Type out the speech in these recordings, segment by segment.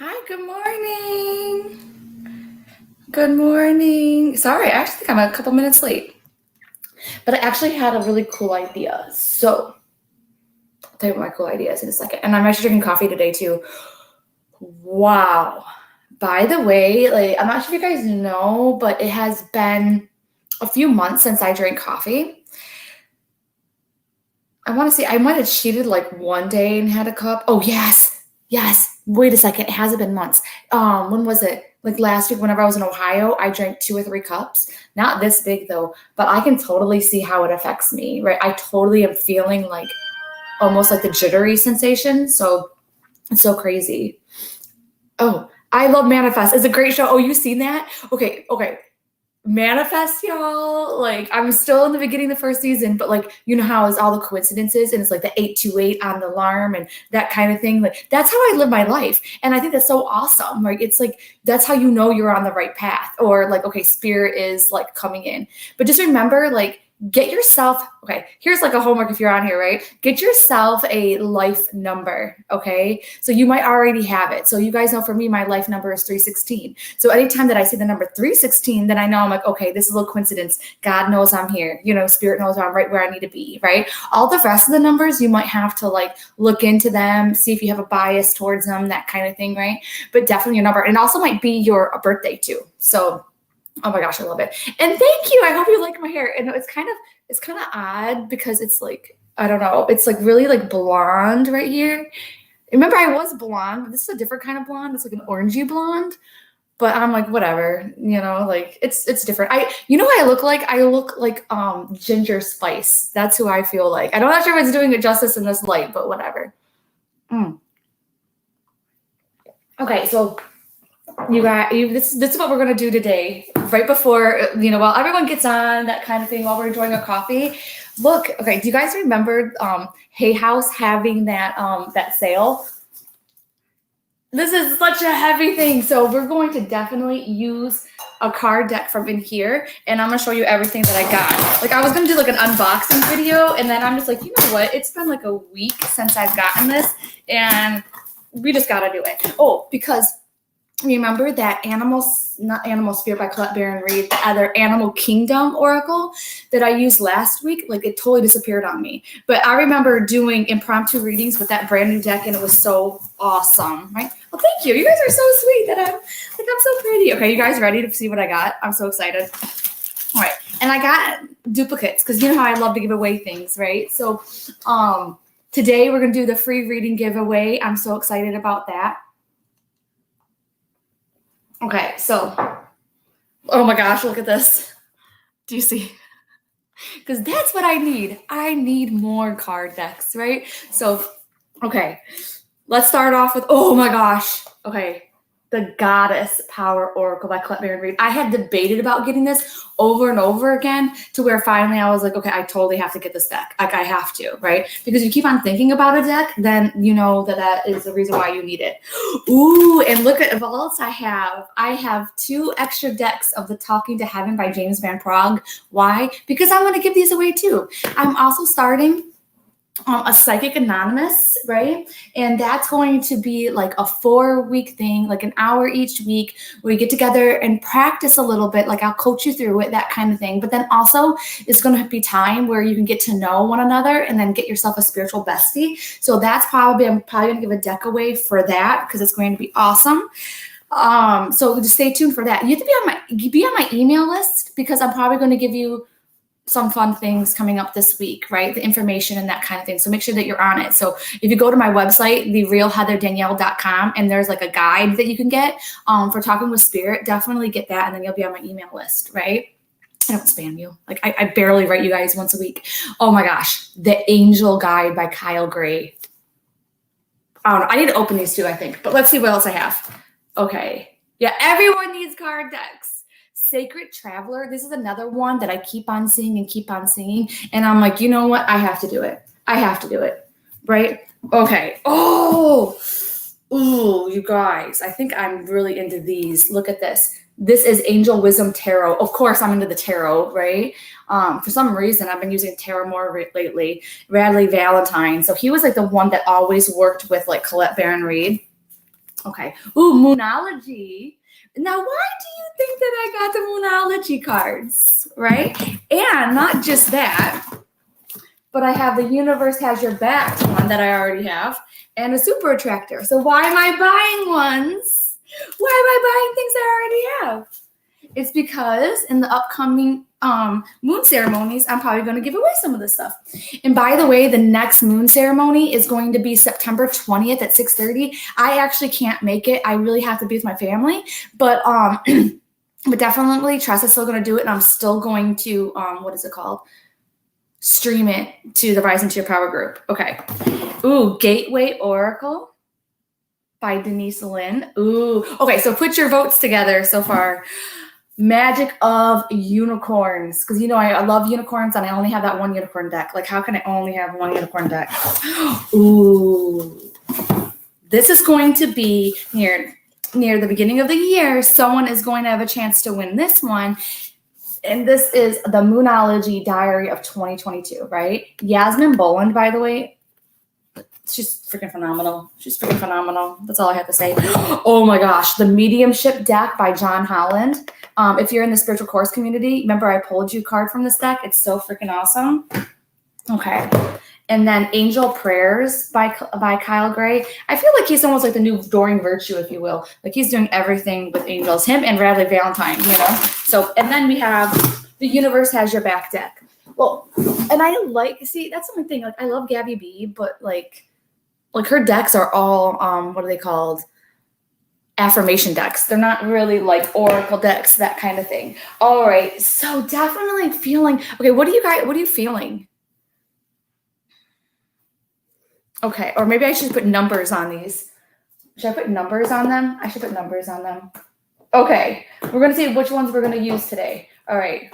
Hi, good morning. Good morning. Sorry, I actually think I'm a couple minutes late, but I actually had a really cool idea. So I'll tell you what my cool idea is in a second. And I'm actually drinking coffee today too. Wow. By the way, I'm not sure if you guys know, but it has been a few months since I drank coffee. I want to say I might have cheated like one day and had a cup. Oh, yes. Yes. Wait a second. It hasn't been months. When was it? Like last week, whenever I was in Ohio, I drank 2 or 3 cups. Not this big though, but I can totally see how it affects me, right? I totally am feeling like almost like the jittery sensation. So it's so crazy. Oh, I love Manifest. It's a great show. Oh, you seen that? Okay. Manifest, y'all. Like, I'm still in the beginning of the first season, but like, you know how it's all the coincidences and it's like the 828 on the alarm and that kind of thing. Like, that's how I live my life. And I think that's so awesome. Like, it's like, that's how you know you're on the right path, or like, okay, spirit is like coming in. But just remember, like, get yourself, okay, here's like a homework if you're on here, right? Get yourself a life number, okay? So you might already have it. So you guys know for me, my life number is 316. So anytime that I see the number 316, then I know I'm like, okay, this is a little coincidence. God knows I'm here. You know, spirit knows I'm right where I need to be, right? All the rest of the numbers, you might have to like look into them, see if you have a bias towards them, that kind of thing, right? But definitely your number. And it also might be your birthday too. So oh my gosh, I love it. And thank you. I hope you like my hair. And it's kind of odd because it's like, I don't know, it's like really like blonde right here. Remember I was blonde, but this is a different kind of blonde. It's like an orangey blonde. But I'm like, whatever, like it's different. You know what I look like? I look like Ginger Spice. That's who I feel like. I'm not sure if it's doing it justice in this light, but whatever. Okay, so this is what we're going to do today, right before, while everyone gets on, that kind of thing, while we're enjoying our coffee. Look, okay, do you guys remember Hay House having that sale? This is such a heavy thing, so we're going to definitely use a card deck from in here, and I'm going to show you everything that I got. Like, I was going to do like an unboxing video, and then I'm just like, you know what, it's been like a week since I've gotten this, and we just got to do it. Oh, because remember that not Animal Spirit by Colette Baron Reid, the other Animal Kingdom Oracle that I used last week? Like, it totally disappeared on me. But I remember doing impromptu readings with that brand new deck, and it was so awesome, right? Well, thank you. You guys are so sweet that I'm so pretty. Okay, you guys ready to see what I got? I'm so excited. All right, and I got duplicates because you know how I love to give away things, right? So today we're going to do the free reading giveaway. I'm so excited about that. Okay, so, oh my gosh, look at this. Do you see? Because that's what I need. I need more card decks, right? So, okay, let's start off with, oh my gosh. Okay, the Goddess Power Oracle by Colette Baron Reid. I had debated about getting this over and over again to where finally I was like, okay, I totally have to get this deck. Like, I have to, right? Because you keep on thinking about a deck, then you know that is the reason why you need it. Ooh, and look at what else I have. I have 2 extra decks of the Talking to Heaven by James Van Praagh. Why? Because I'm going to give these away too. I'm also starting a Psychic Anonymous, right? And that's going to be like a 4-week thing, like an hour each week where we get together and practice a little bit. Like, I'll coach you through it, that kind of thing. But then also it's going to be time where you can get to know one another and then get yourself a spiritual bestie. So I'm probably going to give a deck away for that because it's going to be awesome. So just stay tuned for that. You have to be on my email list because I'm probably going to give you some fun things coming up this week, right? The information and that kind of thing. So make sure that you're on it. So if you go to my website, therealheatherdanielle.com, and there's like a guide that you can get for talking with spirit, definitely get that. And then you'll be on my email list, right? I don't spam you. Like, I barely write you guys once a week. Oh my gosh. The Angel Guide by Kyle Gray. I don't know. I need to open these too, I think. But let's see what else I have. Okay. Yeah, everyone needs card decks. Sacred Traveler. This is another one that I keep on seeing and keep on singing. And I'm like, you know what? I have to do it. I have to do it. Right? Okay. Oh, ooh, you guys. I think I'm really into these. Look at this. This is Angel Wisdom Tarot. Of course, I'm into the tarot, right? For some reason, I've been using tarot more lately. Radley Valentine. So he was like the one that always worked with like Colette Baron Reid. Okay. Ooh, Moonology. Now, why do you think that I got the Moonology cards, right? And not just that, but I have the Universe Has Your Back one that I already have, and a Super Attractor. So why am I buying ones? Why am I buying things I already have? It's because in the upcoming moon ceremonies, I'm probably going to give away some of this stuff. And by the way, the next moon ceremony is going to be September 20th at 6:30. I actually can't make it. I really have to be with my family, but but definitely Tress is still going to do it, and I'm still going to what is it called? Stream it to the Rise into Your Power group. Okay. Ooh, Gateway Oracle by Denise Lynn. Ooh. Okay, so put your votes together so far. Magic of Unicorns, because you know I love unicorns, and I only have that one unicorn deck. Like, how can I only have one unicorn deck? Ooh, this is going to be near the beginning of the year. Someone is going to have a chance to win this one, and this is the Moonology Diary of 2022. Right, Yasmin Boland, by the way. She's freaking phenomenal. That's all I have to say. Oh my gosh, the Mediumship deck by John Holland. If you're in the spiritual course community, remember I pulled you a card from this deck. It's so freaking awesome. Okay. And then Angel Prayers by Kyle Gray. I feel like he's almost like the new Doreen Virtue, if you will. Like, he's doing everything with angels. Him and Radley Valentine, you know? So, and then we have the Universe Has Your Back deck. Well, and I see, that's the only thing. Like, I love Gabby B, but like her decks are all, what are they called? Affirmation decks. They're not really like oracle decks, that kind of thing. All right. So definitely feeling, okay, what are you feeling? Okay. Or maybe I should put numbers on these. Should I put numbers on them? I should put numbers on them. Okay. We're going to see which ones we're going to use today. All right.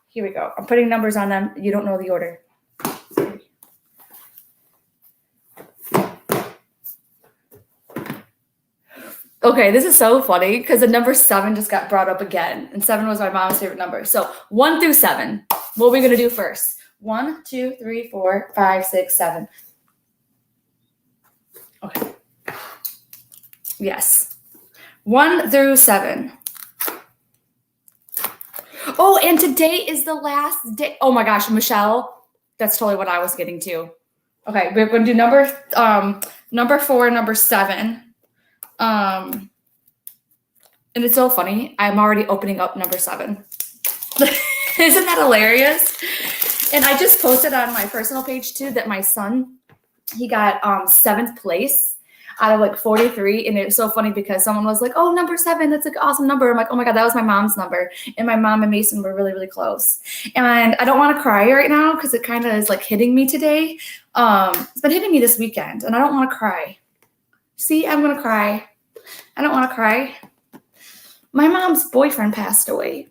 Here we go. I'm putting numbers on them. You don't know the order. Okay, this is so funny because the number 7 just got brought up again, and 7 was my mom's favorite number. So 1 through 7. What are we gonna do first? 1, 2, 3, 4, 5, 6, 7. Okay. Yes. 1 through 7. Oh, and today is the last day. Oh my gosh, Michelle, that's totally what I was getting to. Okay, we're gonna do number 4, number 7. And it's so funny. I'm already opening up number 7. Isn't that hilarious? And I just posted on my personal page too that my son, he got 7th place out of like 43. And it was so funny because someone was like, oh, number 7, that's an awesome number. I'm like, oh my God, that was my mom's number. And my mom and Mason were really, really close. And I don't want to cry right now because it kind of is like hitting me today. It's been hitting me this weekend and I don't want to cry. See, I'm going to cry. I don't want to cry. My mom's boyfriend passed away.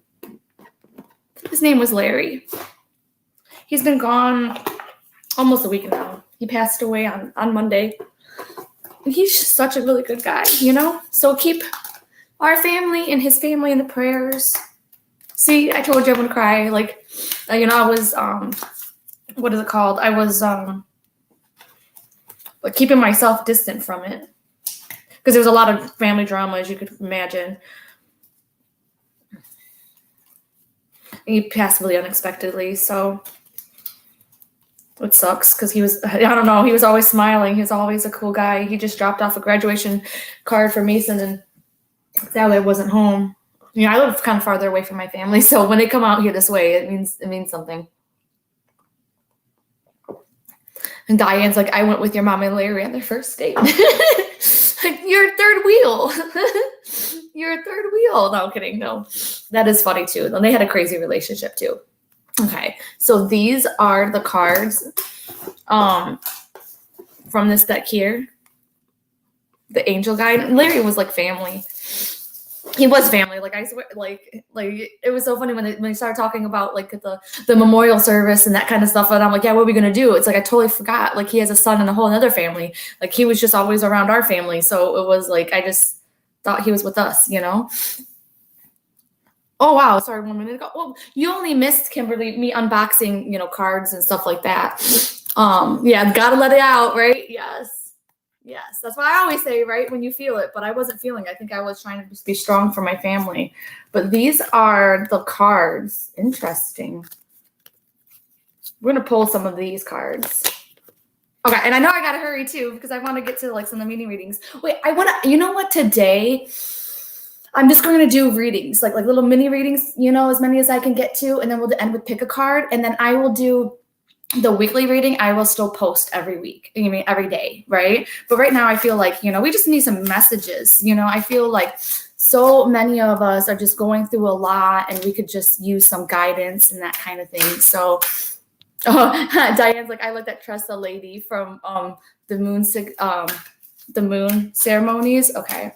His name was Larry. He's been gone almost a week now. He passed away on Monday. And he's just such a really good guy, you know? So keep our family and his family in the prayers. See, I told you I'm going to cry. Like, you know, I was, what is it called? I was like keeping myself distant from it. Because there was a lot of family drama, as you could imagine. And he passed really unexpectedly, so it sucks because he was, I don't know, he was always smiling. He was always a cool guy. He just dropped off a graduation card for Mason, and sadly I wasn't home. You know, I live kind of farther away from my family, so when they come out here this way, it means something. And Diane's like, I went with your mom and Larry on their first date. You're a third wheel. You're a third wheel. No, I'm kidding. No, that is funny too. And they had a crazy relationship too. Okay, so these are the cards from this deck here. The angel guide. Larry was like family. He was family. Like, I swear, like it was so funny when they started talking about like the memorial service and that kind of stuff. And I'm like, yeah, what are we gonna do? It's like I totally forgot. Like, he has a son and a whole other family. Like, he was just always around our family. So it was like I just thought he was with us, you know. Oh wow, sorry, 1 minute ago. Well, you only missed, Kimberly, me unboxing, you know, cards and stuff like that. Yeah, gotta let it out, right? Yes. Yes, that's why I always say, right, when you feel it, but I wasn't feeling. I think I was trying to just be strong for my family. But these are the cards. Interesting. We're going to pull some of these cards. Okay, and I know I got to hurry too because I want to get to like some of the mini readings. Wait, I want to, you know what, today I'm just going to do readings, like little mini readings, you know, as many as I can get to, and then we'll end with pick a card, and then I will do the weekly reading. I will still post every week, I mean, every day, right? But right now I feel like, you know, we just need some messages. You know, I feel like so many of us are just going through a lot and we could just use some guidance and that kind of thing. So Diane's like, I like that Tressa lady from the moon ceremonies. Okay,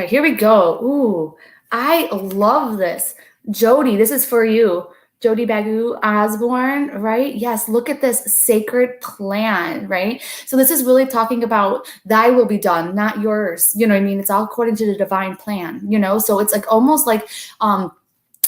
here we go. Ooh, I love this. Jody, this is for you. Jody Bagu Osborne, right? Yes, look at this sacred plan, right? So this is really talking about thy will be done, not yours. You know what I mean? It's all according to the divine plan, you know? So it's like almost like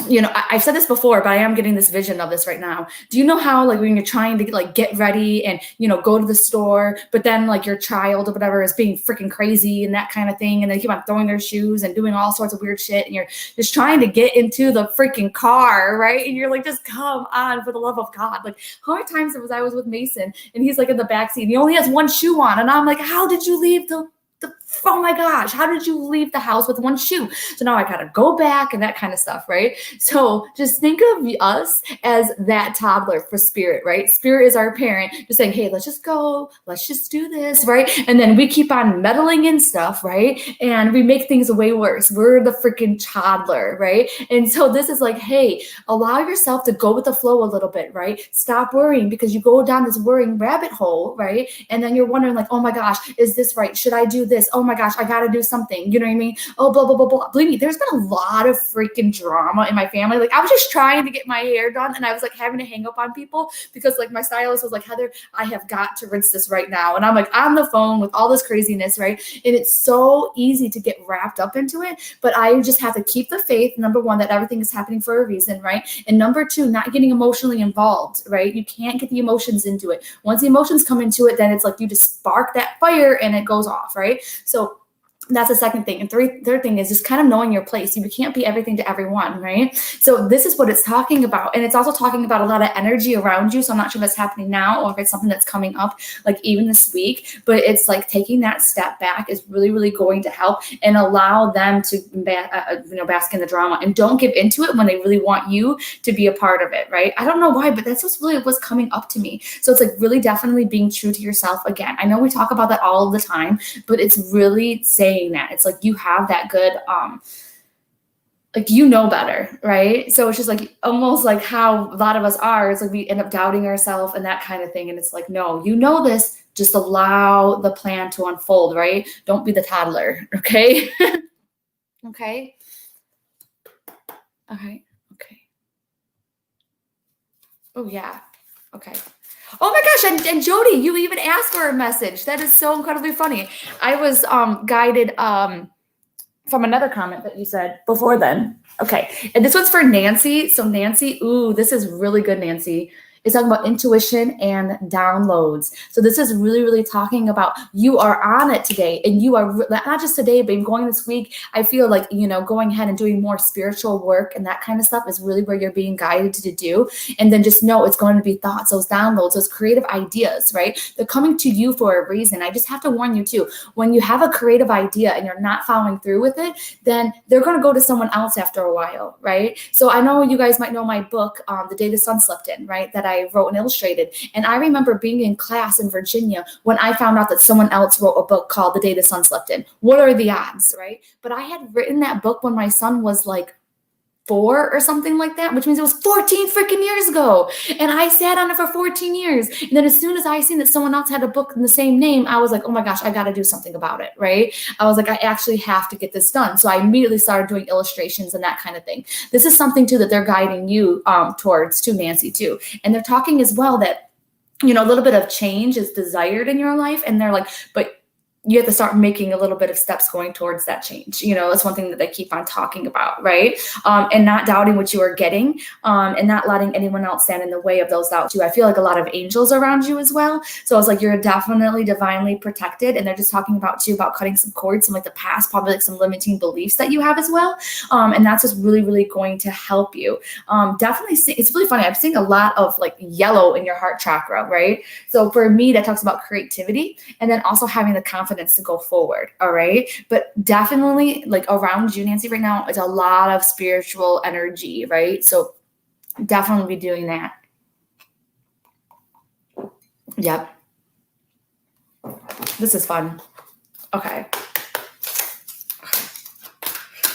you know, I've said this before, but I am getting this vision of this right now. Do you know how, like, when you're trying to like get ready and, you know, go to the store, but then like your child or whatever is being freaking crazy and that kind of thing, and they keep on throwing their shoes and doing all sorts of weird shit, and you're just trying to get into the freaking car, right? And you're like, just come on, for the love of God. Like, how many times I was with Mason and he's like in the backseat and he only has one shoe on, and I'm like, how did you leave oh my gosh, how did you leave the house with one shoe? So now I gotta go back and that kind of stuff, right? So just think of us as that toddler for Spirit, right? Spirit is our parent, just saying, hey, let's just go, let's just do this, right? And then we keep on meddling in stuff, right? And we make things way worse. We're the freaking toddler, right? And so this is like, hey, allow yourself to go with the flow a little bit, right? Stop worrying, because you go down this worrying rabbit hole, right? And then you're wondering like, oh my gosh, is this right? Should I do this? Oh my gosh, I gotta do something. You know what I mean? Oh, blah, blah, blah, blah. Believe me, there's been a lot of freaking drama in my family. Like, I was just trying to get my hair done and I was like having to hang up on people because like my stylist was like, Heather, I have got to rinse this right now. And I'm like on the phone with all this craziness, right? And it's so easy to get wrapped up into it. But I just have to keep the faith, number one, that everything is happening for a reason, right? And number two, not getting emotionally involved, right? You can't get the emotions into it. Once the emotions come into it, then it's like you just spark that fire and it goes off, right? So that's the second thing. And third thing is just kind of knowing your place. You can't be everything to everyone, right? So this is what it's talking about. And it's also talking about a lot of energy around you. So I'm not sure if it's happening now or if it's something that's coming up like even this week. But it's like taking that step back is really, really going to help and allow them to bask in the drama. And don't give into it when they really want you to be a part of it, right? I don't know why, but that's what's coming up to me. So it's like really definitely being true to yourself again. I know we talk about that all the time, but it's really saying that it's like you have that good like you know better, right? So it's just like almost like how a lot of us are. It's like we end up doubting ourselves and that kind of thing. And it's like, no, you know this, just allow the plan to unfold, right? Don't be the toddler, okay? Okay. All right. Okay. Oh yeah. Okay. Oh my gosh, and Jody, you even asked for a message. That is so incredibly funny. I was guided from another comment that you said before then. Okay, and this one's for Nancy. So Nancy, ooh, this is really good, Nancy. It's talking about intuition and downloads. So this is really, really talking about you are on it today, and you are not just today, but going this week. I feel like, you know, going ahead and doing more spiritual work and that kind of stuff is really where you're being guided to do. And then just know it's going to be thoughts, those downloads, those creative ideas, right? They're coming to you for a reason. I just have to warn you too, when you have a creative idea and you're not following through with it, then they're going to go to someone else after a while, right? So I know you guys might know my book, The Day the Sun Slept In, right? That I wrote and illustrated. And I remember being in class in Virginia when I found out that someone else wrote a book called The Day the Sun Slept In. What are the odds, right? But I had written that book when my son was like 4 or something like that, which means it was 14 freaking years ago. And I sat on it for 14 years. And then as soon as I seen that someone else had a book in the same name, I was like, oh my gosh, I got to do something about it, right? I was like, I actually have to get this done. So I immediately started doing illustrations and that kind of thing. This is something too that they're guiding you towards too, Nancy, too. And they're talking as well that, you know, a little bit of change is desired in your life. And they're like, but you have to start making a little bit of steps going towards that change. That's one thing that they keep on talking about, right? And not doubting what you are getting, and not letting anyone else stand in the way of those doubts too. I feel like a lot of angels around you as well. So it's like you're definitely divinely protected, and they're just talking about too about cutting some cords, some like the past, probably like some limiting beliefs that you have as well. And that's just really, really going to help you. Definitely, it's really funny. I'm seeing a lot of like yellow in your heart chakra, right? So for me, that talks about creativity, and then also having the confidence to go forward. All right. But definitely like around you, Nancy, right now, it's a lot of spiritual energy, right? So definitely be doing that. Yep. This is fun. Okay.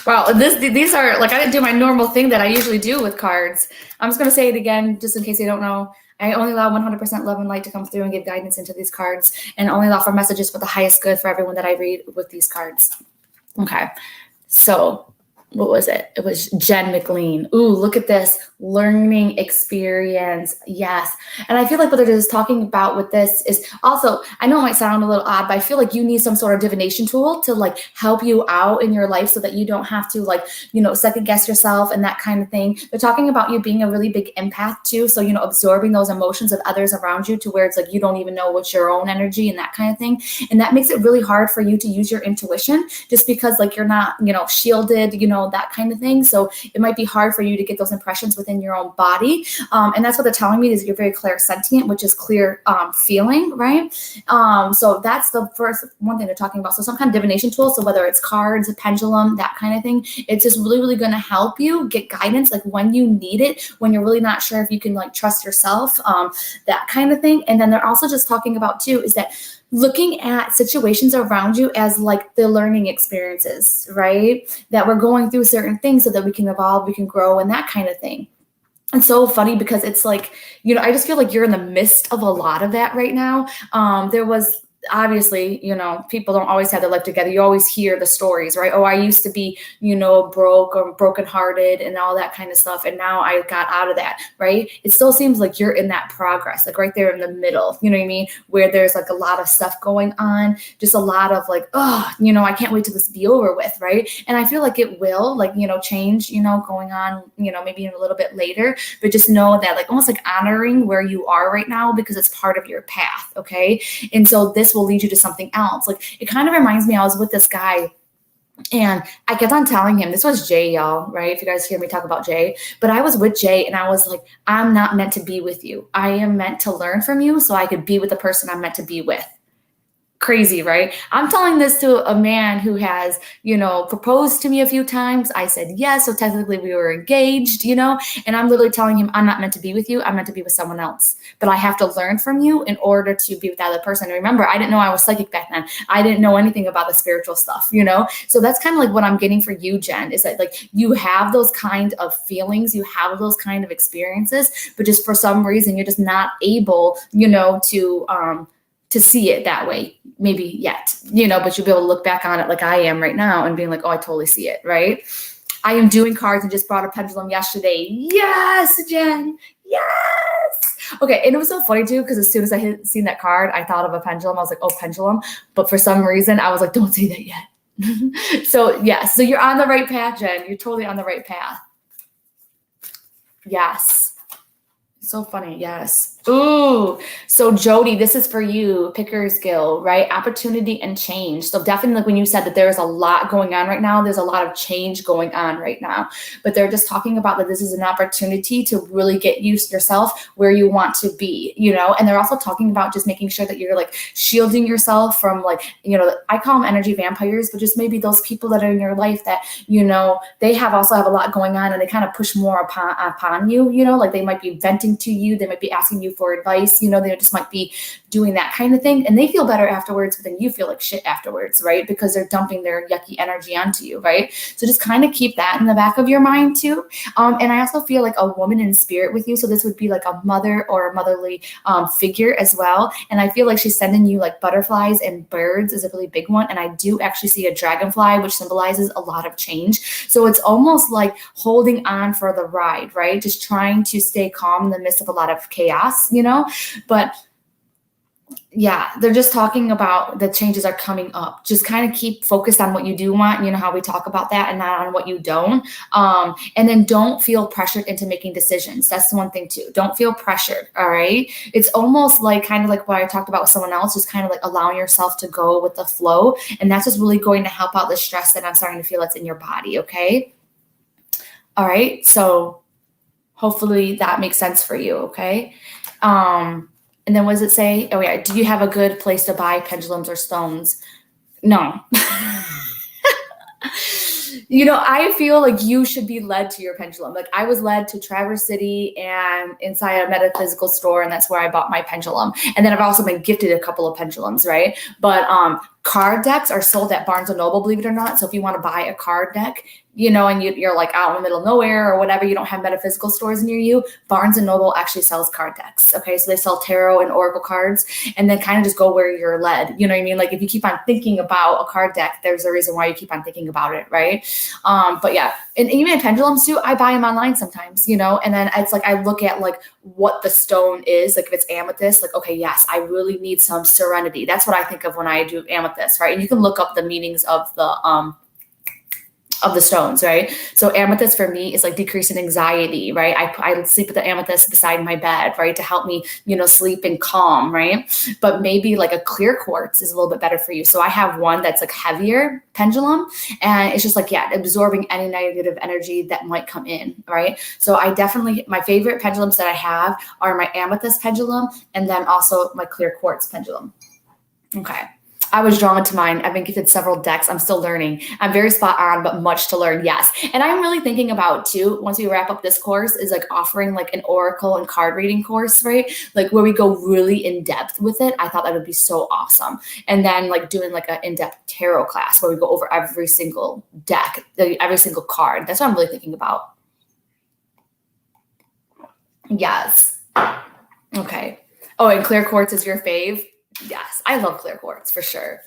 Wow, these are like, I didn't do my normal thing that I usually do with cards. I'm just going to say it again, just in case you don't know. I only allow 100% love and light to come through and give guidance into these cards, and only allow for messages for the highest good for everyone that I read with these cards. Okay, so what was it? It was Jen McLean. Ooh, look at this. Learning experience. Yes. And I feel like what they're just talking about with this is also, I know it might sound a little odd, but I feel like you need some sort of divination tool to like help you out in your life so that you don't have to like, second guess yourself and that kind of thing. They're talking about you being a really big empath too. So, absorbing those emotions of others around you to where it's like you don't even know what's your own energy and that kind of thing. And that makes it really hard for you to use your intuition just because like you're not, shielded, that kind of thing. So it might be hard for you to get those impressions within your own body. And that's what they're telling me is you're very clairsentient, which is clear feeling, right? So that's the first one thing they're talking about. So some kind of divination tool. So whether it's cards, a pendulum, that kind of thing, it's just really, really going to help you get guidance like when you need it, when you're really not sure if you can like trust yourself, that kind of thing. And then they're also just talking about too, is that looking at situations around you as like the learning experiences, right? That we're going through certain things so that we can evolve, we can grow, and that kind of thing. It's so funny because it's like, I just feel like you're in the midst of a lot of that right now. There was obviously, people don't always have their life together. You always hear the stories, right? Oh, I used to be, broke or brokenhearted and all that kind of stuff. And now I got out of that, right? It still seems like you're in that progress, like right there in the middle, you know what I mean? Where there's like a lot of stuff going on, just a lot of like, oh, I can't wait till this be over with, right? And I feel like it will like, change, going on, maybe a little bit later, but just know that like almost like honoring where you are right now because it's part of your path, okay? And so this will lead you to something else. Like it kind of reminds me, I was with this guy and I kept on telling him, this was Jay, y'all, right? If you guys hear me talk about Jay, but I was with Jay and I was like, I'm not meant to be with you. I am meant to learn from you so I could be with the person I'm meant to be with. Crazy, right? I'm telling this to a man who has, proposed to me a few times. I said yes. So technically we were engaged, and I'm literally telling him I'm not meant to be with you. I'm meant to be with someone else, but I have to learn from you in order to be with that other person. And remember, I didn't know I was psychic back then. I didn't know anything about the spiritual stuff, So that's kind of like what I'm getting for you, Jen, is that like you have those kind of feelings, you have those kind of experiences, but just for some reason, you're just not able, to see it that way, maybe yet, but you'll be able to look back on it like I am right now and being like, oh, I totally see it, right? I am doing cards and just brought a pendulum yesterday. Yes, Jen, yes. Okay, and it was so funny too, because as soon as I had seen that card, I thought of a pendulum. I was like, oh, pendulum. But for some reason, I was like, don't say that yet. So yes, so you're on the right path, Jen. You're totally on the right path. Yes. So funny, yes. Ooh, so Jody, this is for you, Picker's Gill, right? Opportunity and change. So definitely when you said that there's a lot going on right now, there's a lot of change going on right now, but they're just talking about that this is an opportunity to really get yourself where you want to be, and they're also talking about just making sure that you're like shielding yourself from like, I call them energy vampires, but just maybe those people that are in your life that, they also have a lot going on and they kind of push more upon you, like they might be venting to you. They might be asking you for advice, they just might be doing that kind of thing. And they feel better afterwards, but then you feel like shit afterwards, right? Because they're dumping their yucky energy onto you, right? So just kind of keep that in the back of your mind too. And I also feel like a woman in spirit with you. So this would be like a mother or a motherly figure as well. And I feel like she's sending you like butterflies and birds is a really big one. And I do actually see a dragonfly, which symbolizes a lot of change. So it's almost like holding on for the ride, right? Just trying to stay calm in the midst of a lot of chaos, but Yeah, they're just talking about the changes are coming up. Just kind of keep focused on what you do want. You know how we talk about that, and not on what you don't. And then don't feel pressured into making decisions. That's the one thing too. Don't feel pressured. All right. It's almost like kind of like what I talked about with someone else, just kind of like allowing yourself to go with the flow. And that's just really going to help out the stress that I'm starting to feel that's in your body. Okay. All right. So hopefully that makes sense for you. Okay. And then what does it say? Oh yeah. Do you have a good place to buy pendulums or stones? No. You know, I feel like you should be led to your pendulum. Like I was led to Traverse City and inside a metaphysical store, and that's where I bought my pendulum. And then I've also been gifted a couple of pendulums, right? But card decks are sold at Barnes and Noble, believe it or not. So if you want to buy a card deck, you know, and you're like out in the middle of nowhere or whatever, you don't have metaphysical stores near you, Barnes and Noble actually sells card decks. Okay. So they sell tarot and oracle cards, and then kind of just go where you're led. You know what I mean? Like if you keep on thinking about a card deck, there's a reason why you keep on thinking about it. Right. But yeah, and even pendulums too, I buy them online sometimes, you know, and then it's like, I look at like what the stone is, like if it's amethyst, like, okay, yes, I really need some serenity. That's what I think of when I do amethyst, right? And you can look up the meanings of the stones, right? So amethyst for me is like decreasing anxiety, right? I sleep with the amethyst beside my bed, right? To help me, you know, sleep and calm, right? But maybe like a clear quartz is a little bit better for you. So I have one that's like heavier pendulum, and it's just like, yeah, absorbing any negative energy that might come in, right? So I definitely, my favorite pendulums that I have are my amethyst pendulum, and then also my clear quartz pendulum. Okay. I was drawn to mine. I've been gifted several decks. I'm still learning. I'm very spot on, but much to learn. Yes. And I'm really thinking about too, once we wrap up this course, is like offering like an oracle and card reading course, right? Like where we go really in depth with it. I thought that would be so awesome. And then like doing like an in-depth tarot class where we go over every single deck, every single card. That's what I'm really thinking about. Yes. Okay. Oh, and clear quartz is your fave? Yes, I love clear quartz for sure.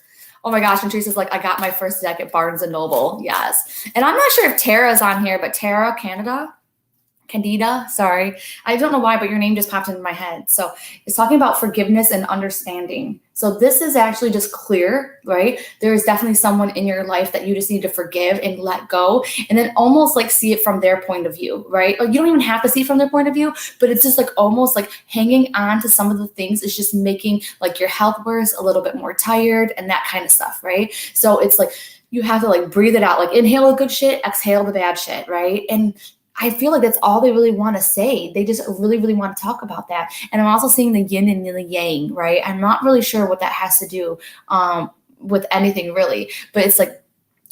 Oh my gosh, and Teresa's like, I got my first deck at Barnes and Noble. Yes. And I'm not sure if Tara's on here, but Tara Candida, sorry. I don't know why, but your name just popped into my head. So it's talking about forgiveness and understanding. So this is actually just clear, right? There is definitely someone in your life that you just need to forgive and let go, and then almost like see it from their point of view, right? Like you don't even have to see it from their point of view, but it's just like almost like hanging on to some of the things is just making like your health worse, a little bit more tired, and that kind of stuff, right? So it's like you have to like breathe it out, like inhale the good shit, exhale the bad shit, right? And I feel like that's all they really want to say. They just really, really want to talk about that. And I'm also seeing the yin and the yang, right? I'm not really sure what that has to do with anything really, but it's like,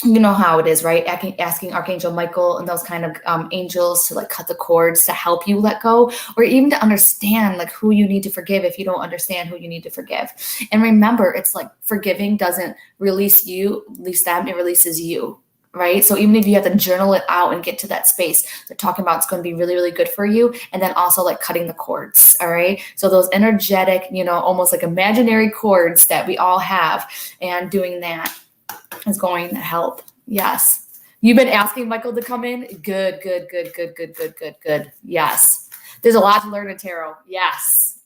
you know how it is, right? Asking Archangel Michael and those kind of angels to like cut the cords to help you let go, or even to understand like who you need to forgive if you don't understand who you need to forgive. And remember, it's like forgiving doesn't release them, it releases you. Right. So even if you have to journal it out and get to that space, they're talking about it's going to be really, really good for you. And then also like cutting the cords. All right. So those energetic, you know, almost like imaginary cords that we all have, and doing that is going to help. Yes. You've been asking Michael to come in. Good. Yes. There's a lot to learn in tarot. Yes.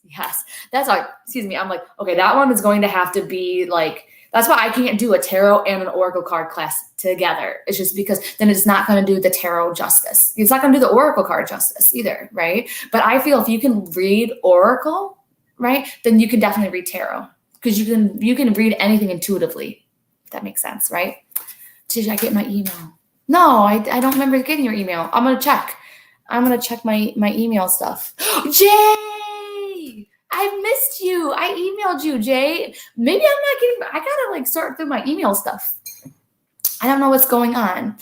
That's why, excuse me. I'm like, okay, that one is going to have to be like, that's why I can't do a tarot and an oracle card class together. It's just because then it's not going to do the tarot justice. It's not going to do the oracle card justice either, right? But I feel if you can read oracle, right, then you can definitely read tarot, because you can read anything intuitively. If that makes sense, right? Did I get my email? No, I don't remember getting your email. I'm going to check. my email stuff. Jay! I missed you. I emailed you, Jay. Maybe I'm not getting, I gotta like sort through my email stuff. I don't know what's going on.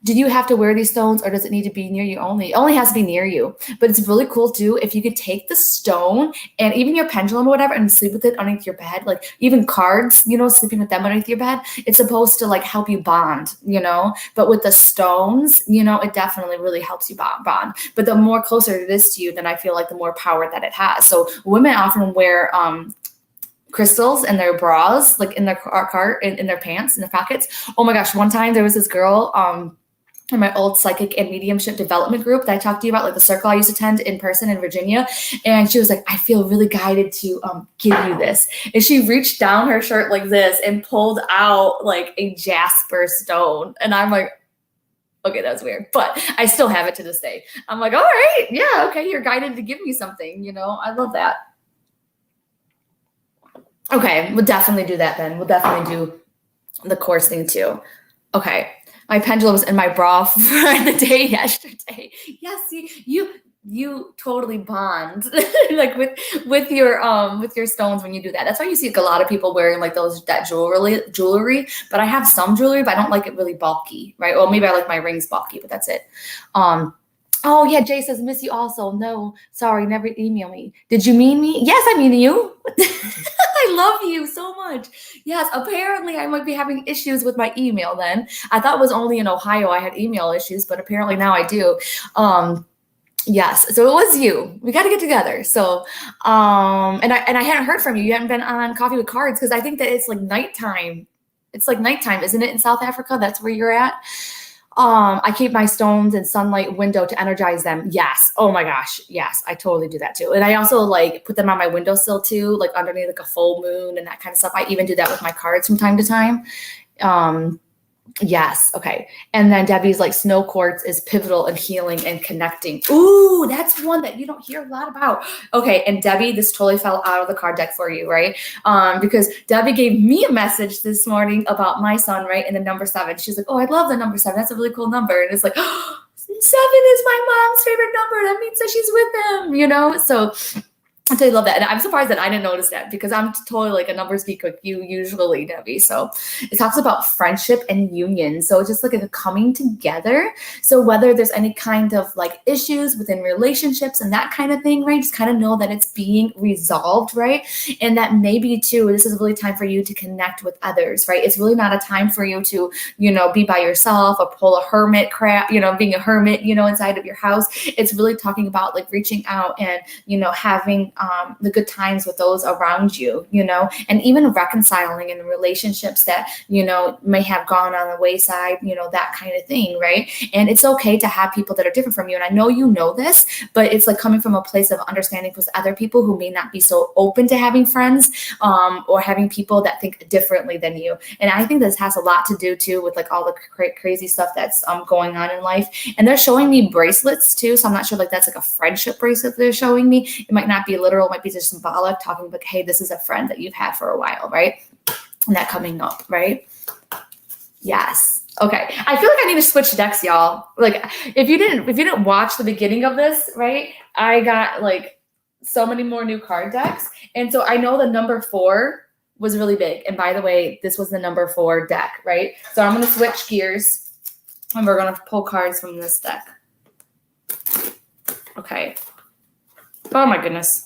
Do you have to wear these stones, or does it need to be near you only? It only has to be near you. But it's really cool too if you could take the stone and even your pendulum or whatever and sleep with it underneath your bed. Like even cards, you know, sleeping with them underneath your bed. It's supposed to like help you bond, you know. But with the stones, you know, it definitely really helps you bond. But the more closer it is to you, then I feel like the more power that it has. So women often wear crystals in their bras, like in their cart, in their pants, in their pockets. Oh my gosh, one time there was this girl, in my old psychic and mediumship development group that I talked to you about, like the circle I used to attend in person in Virginia. And she was like, I feel really guided to give you this. And she reached down her shirt like this and pulled out like a jasper stone. And I'm like, okay, that's weird. But I still have it to this day. I'm like, all right, yeah, okay, you're guided to give me something, you know? I love that. Okay, we'll definitely do that then. We'll definitely do the course thing too. Okay. My pendulum was in my bra for the day yesterday. Yes, you totally bond like with your stones when you do that. That's why you see like a lot of people wearing like that jewelry. But I have some jewelry, but I don't like it really bulky, right? Well, maybe I like my rings bulky, but that's it. Oh yeah, Jay says miss you also. No, sorry, never email me. Did you mean me? Yes, I mean you. I love you so much. Yes, apparently I might be having issues with my email then. I thought it was only in Ohio I had email issues, but apparently now I do. Yes, so it was you. We got to get together. So, and I hadn't heard from you. You hadn't been on Coffee with Cards because I think that it's like nighttime. It's like nighttime, isn't it, in South Africa? That's where you're at. I keep my stones in sunlight window to energize them. Yes. Oh my gosh. Yes. I totally do that too. And I also like put them on my windowsill too, like underneath like a full moon and that kind of stuff. I even do that with my cards from time to time. Yes. Okay. And then Debbie's like snow quartz is pivotal in healing and connecting. Ooh, that's one that you don't hear a lot about. Okay. And Debbie, this totally fell out of the card deck for you, right? Because Debbie gave me a message this morning about my son, right? And the number 7. She's like, oh, I love the number 7. That's a really cool number. And it's like, oh, 7 is my mom's favorite number. That means that she's with him, you know? So I totally love that. And I'm surprised that I didn't notice that because I'm totally like a numbers geek like you usually, Debbie. So it talks about friendship and union. So it's just like a coming together. So whether there's any kind of like issues within relationships and that kind of thing, right? Just kind of know that it's being resolved, right? And that maybe too, this is really time for you to connect with others, right? It's really not a time for you to, you know, be by yourself or pull a hermit crap, you know, being a hermit, you know, inside of your house. It's really talking about like reaching out and, you know, having the good times with those around you, you know, and even reconciling in relationships that, you know, may have gone on the wayside, you know, that kind of thing, right? And it's okay to have people that are different from you. And I know you know this, but it's like coming from a place of understanding with other people who may not be so open to having friends or having people that think differently than you. And I think this has a lot to do too with like all the crazy stuff that's going on in life. And they're showing me bracelets too. So I'm not sure like that's like a friendship bracelet they're showing me. It might not be literal, it might be just symbolic, talking like, hey, this is a friend that you've had for a while, right? And that coming up, right? Yes. Okay. I feel like I need to switch decks, y'all. Like if you didn't watch the beginning of this, right? I got like so many more new card decks. And so I know the number 4 was really big. And by the way, this was the number 4 deck, right? So I'm going to switch gears and we're going to pull cards from this deck. Okay. Oh my goodness.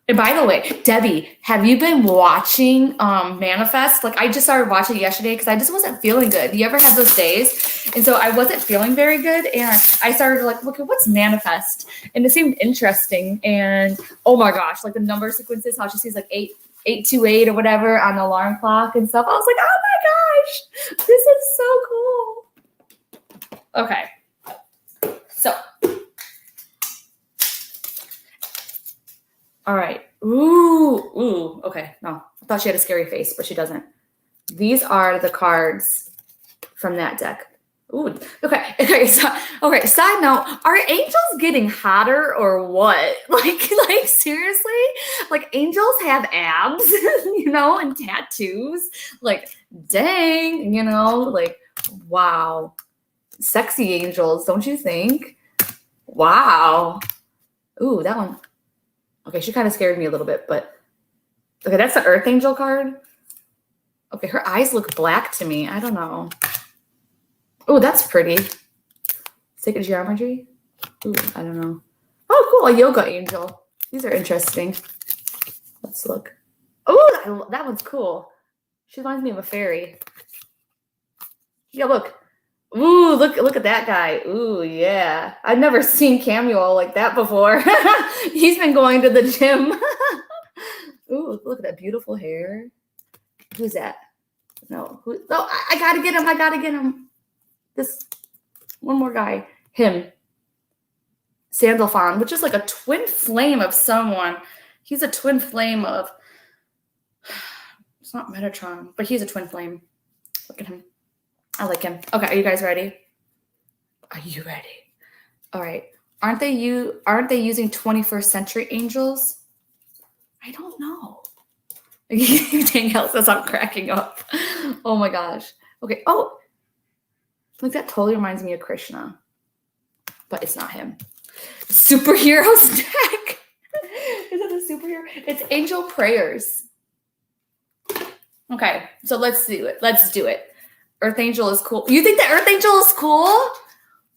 And by the way, Debbie, have you been watching Manifest? Like I just started watching it yesterday because I just wasn't feeling good. You ever have those days? And so I wasn't feeling very good. And I started to like, look at what's Manifest. And it seemed interesting. And oh my gosh, like the number sequences, how she sees like 828 or whatever on the alarm clock and stuff. I was like, oh my gosh, this is so cool. Okay. So. All right. Ooh. Okay. No, I thought she had a scary face, but she doesn't. These are the cards from that deck. Ooh. Okay. So, okay. Side note: are angels getting hotter or what? Like seriously? Like angels have abs, you know, and tattoos. Like, dang, you know, like wow, sexy angels, don't you think? Wow. Ooh, that one. Okay, she kind of scared me a little bit, but okay, that's the Earth Angel card. Okay, her eyes look black to me. I don't know. Oh, that's pretty. Sacred Geometry. Ooh, I don't know. Oh, cool, a Yoga Angel. These are interesting. Let's look. Oh, that one's cool. She reminds me of a fairy. Yeah, look. Ooh, look at that guy. Ooh, yeah. I've never seen Camuel like that before. He's been going to the gym. Ooh, look at that beautiful hair. Who's that? No. Oh, I gotta get him. This one more guy, him, Sandalphon, which is like a twin flame of someone. He's a twin flame of, it's not Metatron, but he's a twin flame. Look at him. I like him. Okay, are you guys ready? Are you ready? All right. Aren't they using 21st century angels? I don't know. Dang else as I'm cracking up. Oh my gosh. Okay. Oh, like that totally reminds me of Krishna, but it's not him. Superhero stack. Is it a superhero? It's angel prayers. Okay, so let's do it. Let's do it. Earth angel is cool. You think that Earth angel is cool?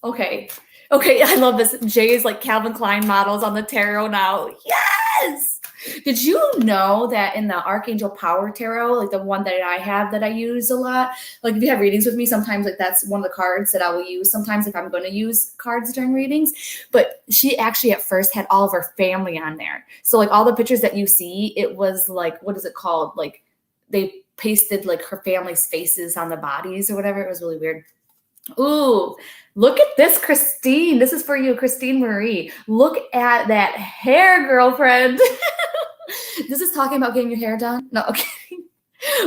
Okay. Okay, I love this. Jay is like Calvin Klein models on the tarot now. Yes! Did you know that in the Archangel Power Tarot, like the one that I have that I use a lot, like if you have readings with me, sometimes like that's one of the cards that I will use sometimes if I'm going to use cards during readings. But she actually at first had all of her family on there. So like all the pictures that you see, it was like, what is it called? Like they pasted like her family's faces on the bodies or whatever. It was really weird. Ooh, look at this, Christine. This is for you, Christine Marie. Look at that hair, girlfriend. This is talking about getting your hair done. No, okay.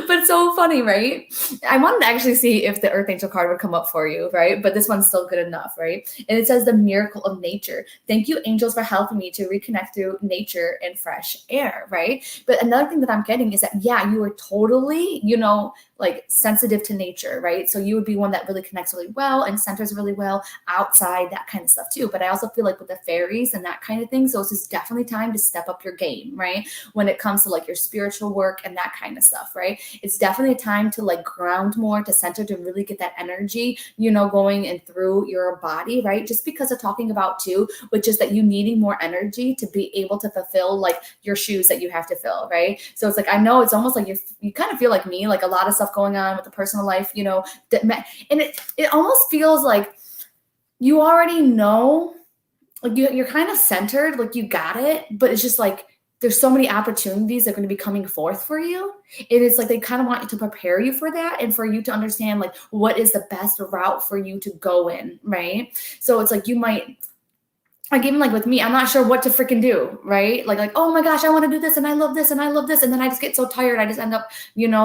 But so funny, right? I wanted to actually see if the Earth Angel card would come up for you, right? But this one's still good enough, right? And it says the miracle of nature. Thank you, angels, for helping me to reconnect through nature and fresh air, right? But another thing that I'm getting is that, yeah, you are totally, like sensitive to nature, right? So you would be one that really connects really well and centers really well outside, that kind of stuff too. But I also feel like with the fairies and that kind of thing, so it's definitely time to step up your game, right? When it comes to like your spiritual work and that kind of stuff, right? It's definitely a time to like ground more, to center, to really get that energy, going and through your body, right? Just because of talking about too, which is that you needing more energy to be able to fulfill like your shoes that you have to fill, right? So it's like, I know it's almost like you kind of feel like me, like a lot of stuff going on with the personal life, and it almost feels like you already know, like you're kind of centered, like you got it, but it's just like there's so many opportunities that are going to be coming forth for you. It is like they kind of want you to prepare you for that and for you to understand like what is the best route for you to go in, right? So it's like you might, like even like with me, I'm not sure what to freaking do, right? Like, oh my gosh, I want to do this and I love this and I love this. And then I just get so tired. I just end up,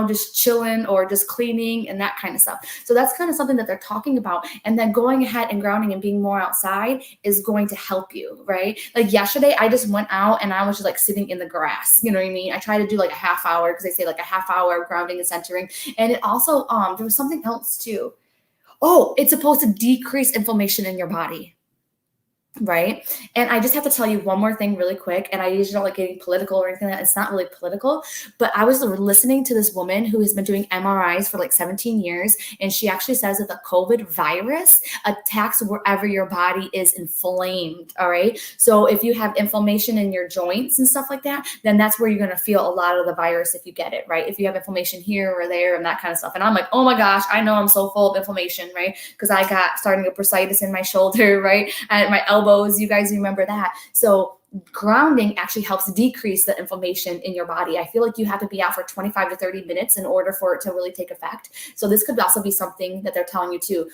just chilling or just cleaning and that kind of stuff. So that's kind of something that they're talking about. And then going ahead and grounding and being more outside is going to help you, right? Like yesterday, I just went out and I was just like sitting in the grass. You know what I mean? I try to do like a half hour because they say like a half hour of grounding and centering. And it also, there was something else too. Oh, it's supposed to decrease inflammation in your body. Right. And I just have to tell you one more thing really quick. And I usually don't like getting political or anything like that. It's not really political, but I was listening to this woman who has been doing MRIs for like 17 years. And she actually says that the COVID virus attacks wherever your body is inflamed. All right. So if you have inflammation in your joints and stuff like that, then that's where you're going to feel a lot of the virus if you get it. Right. If you have inflammation here or there and that kind of stuff. And I'm like, oh my gosh, I know I'm so full of inflammation. Right. Because I got starting a bursitis in my shoulder. Right. And my elbows, you guys remember that. So grounding actually helps decrease the inflammation in your body. I feel like you have to be out for 25 to 30 minutes in order for it to really take effect. So this could also be something that they're telling you too,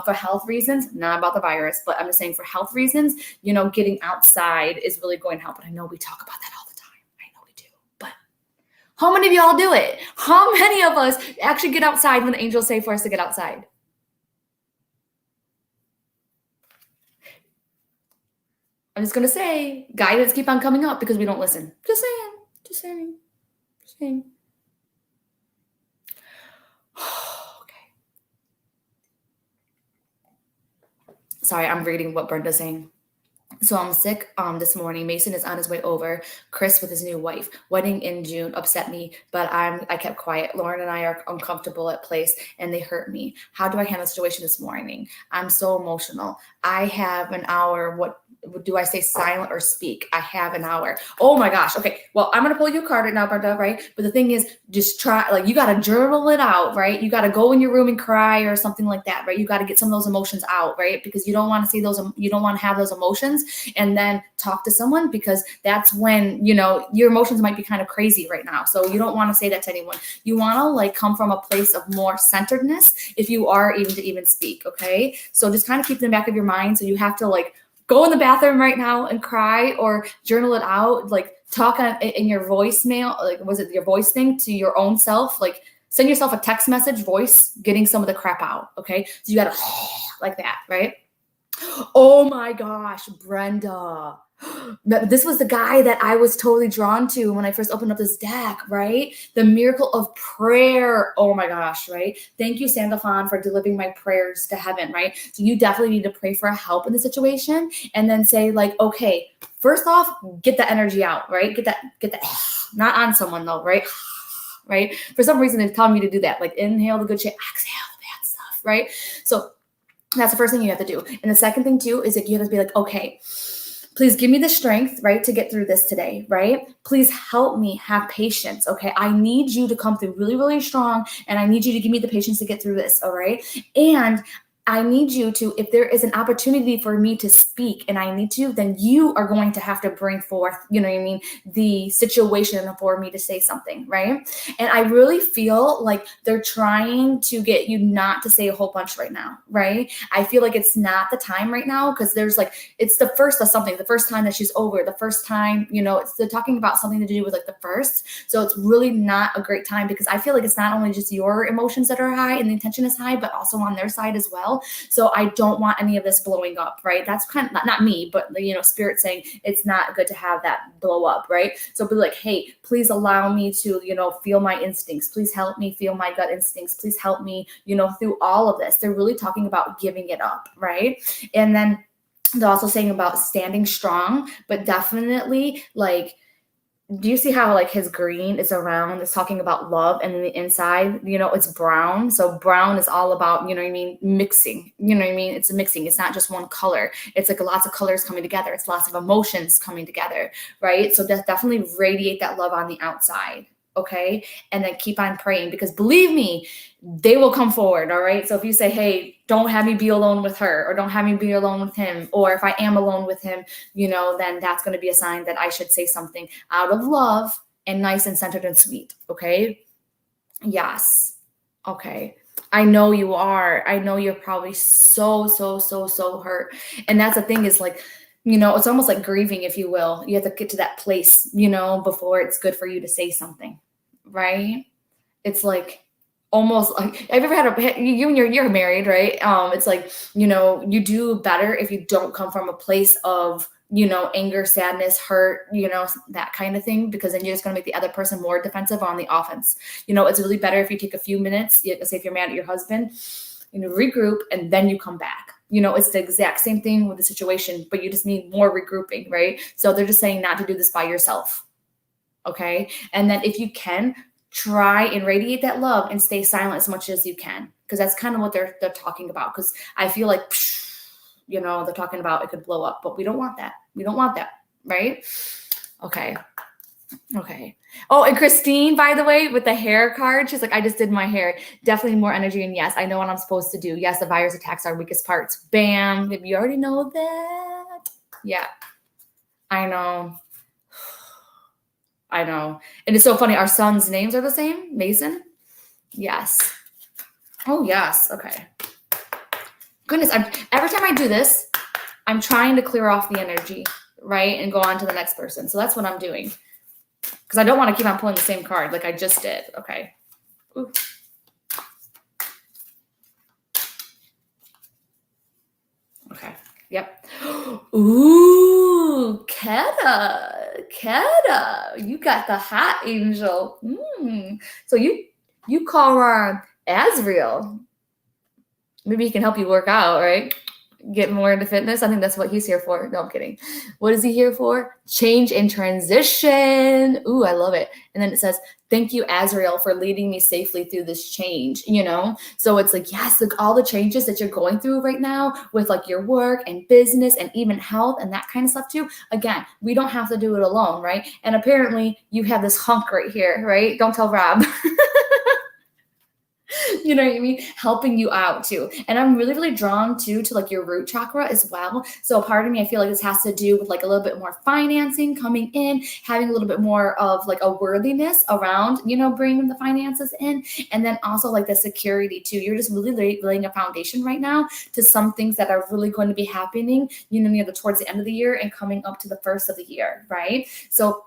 for health reasons, not about the virus, but I'm just saying for health reasons, getting outside is really going to help. But I know we talk about that all the time. I know we do, but how many of y'all do it? How many of us actually get outside when the angels say for us to get outside? I'm just going to say guidance keep on coming up because we don't listen. Just saying. Okay. Sorry, I'm reading what Brenda's saying. So I'm sick this morning. Mason is on his way over. Chris with his new wife. Wedding in June upset me, but I kept quiet. Lauren and I are uncomfortable at place and they hurt me. How do I handle the situation this morning? I'm so emotional. I have an hour. What do I say, silent or speak? I have an hour. Oh my gosh. Okay. Well, I'm going to pull you a card right now, Brenda, right? But the thing is, just try, like, you got to journal it out, right? You got to go in your room and cry or something like that, right? You got to get some of those emotions out, right? Because you don't want to see those, you don't want to have those emotions and then talk to someone, because that's when, your emotions might be kind of crazy right now. So you don't want to say that to anyone. You want to like come from a place of more centeredness if you are even to even speak. Okay. So just kind of keep it in the back of your mind. So you have to like go in the bathroom right now and cry, or journal it out, like talk in your voicemail, like was it your voice thing to your own self, like send yourself a text message, voice, getting some of the crap out. Okay. So you got to like that, right? Oh my gosh, Brenda. This was the guy that I was totally drawn to when I first opened up this deck, right? The miracle of prayer. Oh my gosh, right? Thank you, Sandalphon, for delivering my prayers to heaven, right? So you definitely need to pray for help in the situation, and then say like, okay, first off, get the energy out, right? Get that, not on someone though, right? Right? For some reason, they've taught me to do that. Like inhale the good shit, exhale the bad stuff, right? So that's the first thing you have to do. And the second thing too is like you have to be like, okay, please give me the strength, right, to get through this today, right? Please help me have patience, okay? I need you to come through really, really strong, and I need you to give me the patience to get through this, all right? And I need you to, if there is an opportunity for me to speak and I need to, then you are going to have to bring forth, the situation for me to say something, right? And I really feel like they're trying to get you not to say a whole bunch right now, right? I feel like it's not the time right now, because there's like, it's the first of something, the first time that she's over, the first time, they're talking about something to do with like the first. So it's really not a great time, because I feel like it's not only just your emotions that are high and the intention is high, but also on their side as well. So I don't want any of this blowing up, right? That's kind of not me, but spirit saying it's not good to have that blow up, right? So be like, hey, please allow me to, feel my instincts. Please help me feel my gut instincts. Please help me, through all of this. They're really talking about giving it up, right? And then they're also saying about standing strong, but definitely like, do you see how like his green is around, it's talking about love, and then the inside, it's brown. So brown is all about, mixing, it's a mixing. It's not just one color. It's like lots of colors coming together. It's lots of emotions coming together, right? So definitely radiate that love on the outside. Okay. And then keep on praying, because believe me, they will come forward. All right. So if you say, hey, don't have me be alone with her, or don't have me be alone with him, or if I am alone with him, then that's going to be a sign that I should say something out of love and nice and centered and sweet. Okay. Yes. Okay. I know you are. I know you're probably so hurt. And that's the thing is like, it's almost like grieving, if you will. You have to get to that place, before it's good for you to say something, right? It's like almost like, have you ever had you and you're married, right? It's like, you do better if you don't come from a place of, anger, sadness, hurt, that kind of thing, because then you're just going to make the other person more defensive on the offense. It's really better if you take a few minutes, say if you're mad at your husband, regroup, and then you come back. It's the exact same thing with the situation, but you just need more regrouping, right? So they're just saying not to do this by yourself. Okay. And then if you can, try and radiate that love and stay silent as much as you can, because that's kind of what they're talking about. Because I feel like, they're talking about it could blow up, but we don't want that. We don't want that, right? Okay. Oh, and Christine, by the way, with the hair card, she's like, I just did my hair. Definitely more energy. And yes, I know what I'm supposed to do. Yes, the virus attacks our weakest parts. Bam. You already know that. Yeah, I know. And it's so funny. Our sons' names are the same. Mason. Yes. Oh, yes. Okay. Goodness. Every time I do this, I'm trying to clear off the energy, right? And go on to the next person. So that's what I'm doing. Because I don't want to keep on pulling the same card like I just did. Okay. Ooh. Okay. Yep. Ooh, Keta. You got the hot angel. So you call her Azriel. Maybe he can help you work out, right? Get more into fitness. I think that's what he's here for. No, I'm kidding. What is he here for? Change and transition. Ooh, I love it. And then it says, thank you, Azrael, for leading me safely through this change, So it's like, yes, like all the changes that you're going through right now with like your work and business and even health and that kind of stuff too. Again, we don't have to do it alone, right? And apparently you have this hunk right here, right? Don't tell Rob. You know what I mean? Helping you out too. And I'm really, really drawn to like your root chakra as well. So part of me, I feel like this has to do with like a little bit more financing coming in, having a little bit more of like a worthiness around, bringing the finances in. And then also like the security too. You're just really laying a foundation right now to some things that are really going to be happening, near towards the end of the year and coming up to the first of the year, right? So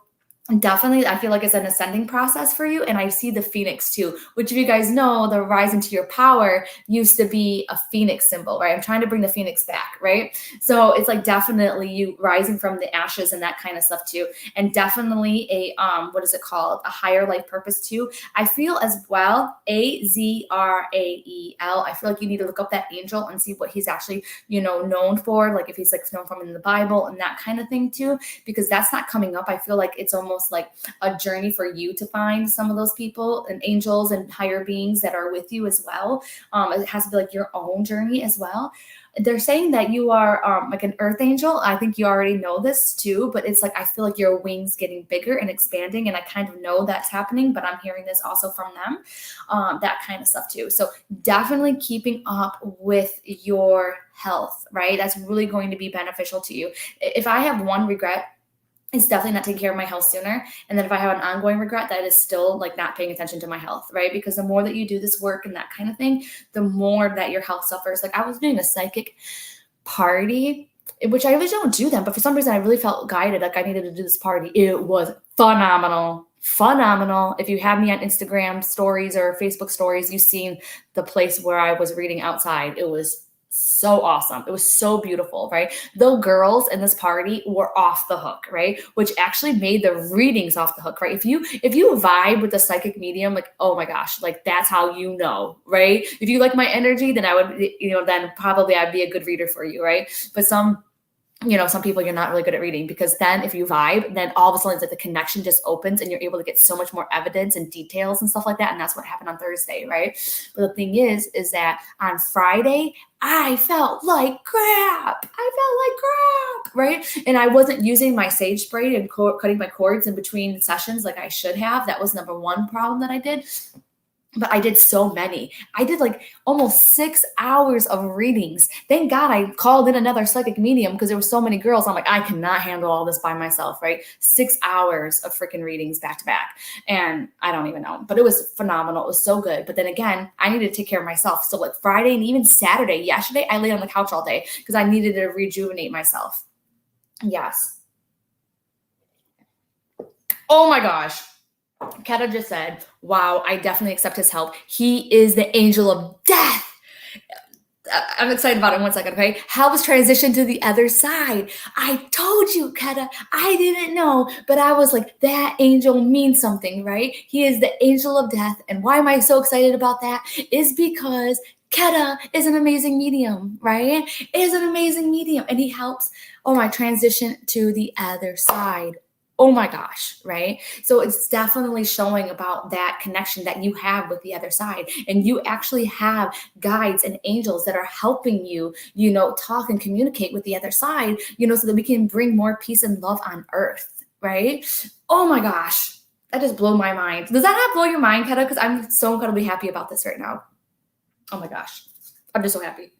definitely, I feel like it's an ascending process for you. And I see the phoenix too, which if you guys know, the rise into your power used to be a phoenix symbol, right? I'm trying to bring the phoenix back, right? So it's like definitely you rising from the ashes and that kind of stuff too. And definitely a, what is it called? A higher life purpose too. I feel as well, Azrael. I feel like you need to look up that angel and see what he's actually, known for. Like if he's like known from in the Bible and that kind of thing too, because that's not coming up. I feel like it's almost like a journey for you to find some of those people and angels and higher beings that are with you as well. It has to be like your own journey as well. They're saying that you are like an earth angel. I think you already know this too, but it's like I feel like your wings getting bigger and expanding, and I kind of know that's happening, but I'm hearing this also from them, that kind of stuff too. So definitely keeping up with your health, right? That's really going to be beneficial to you. If I have one regret, it's definitely not taking care of my health sooner. And then if I have an ongoing regret, that is still like not paying attention to my health, right? Because the more that you do this work and that kind of thing, the more that your health suffers. Like I was doing a psychic party, which I really don't do them, but for some reason I really felt guided, like I needed to do this party. It was phenomenal. If you have me on Instagram stories or Facebook stories, you've seen the place where I was reading outside. It was so awesome. It was so beautiful, right? The girls in this party were off the hook, right? Which actually made the readings off the hook, right? If you vibe with the psychic medium, like, oh my gosh, like that's how you know, right? If you like my energy, then I would, then probably I'd be a good reader for you, right? But some people you're not really good at reading, because then if you vibe, then all of a sudden it's like the connection just opens and you're able to get so much more evidence and details and stuff like that. And that's what happened on Thursday, right? But the thing is that on Friday, I felt like crap, right? And I wasn't using my sage spray and cutting my cords in between sessions like I should have. That was number one problem that I did. But I did so many. I did like almost 6 hours of readings. Thank God I called in another psychic medium because there were so many girls. I'm like, I cannot handle all this by myself, right? 6 hours of freaking readings back to back. And I don't even know, but it was phenomenal. It was so good. But then again, I needed to take care of myself. So like Friday and even Saturday, yesterday, I laid on the couch all day because I needed to rejuvenate myself. Yes. Oh my gosh. Keta just said, wow, I definitely accept his help. He is the angel of death. I'm excited about it in 1 second, okay? Helps transition to the other side. I told you, Keta, I didn't know, but I was like, that angel means something, right? He is the angel of death. And why am I so excited about that? Is because Keta is an amazing medium, right? Is an amazing medium. And he helps, my transition to the other side. Oh my gosh, right? So it's definitely showing about that connection that you have with the other side. And you actually have guides and angels that are helping you, talk and communicate with the other side, so that we can bring more peace and love on earth, right? Oh my gosh, that just blew my mind. Does that not blow your mind, Keta? Because I'm so incredibly happy about this right now. Oh my gosh, I'm just so happy.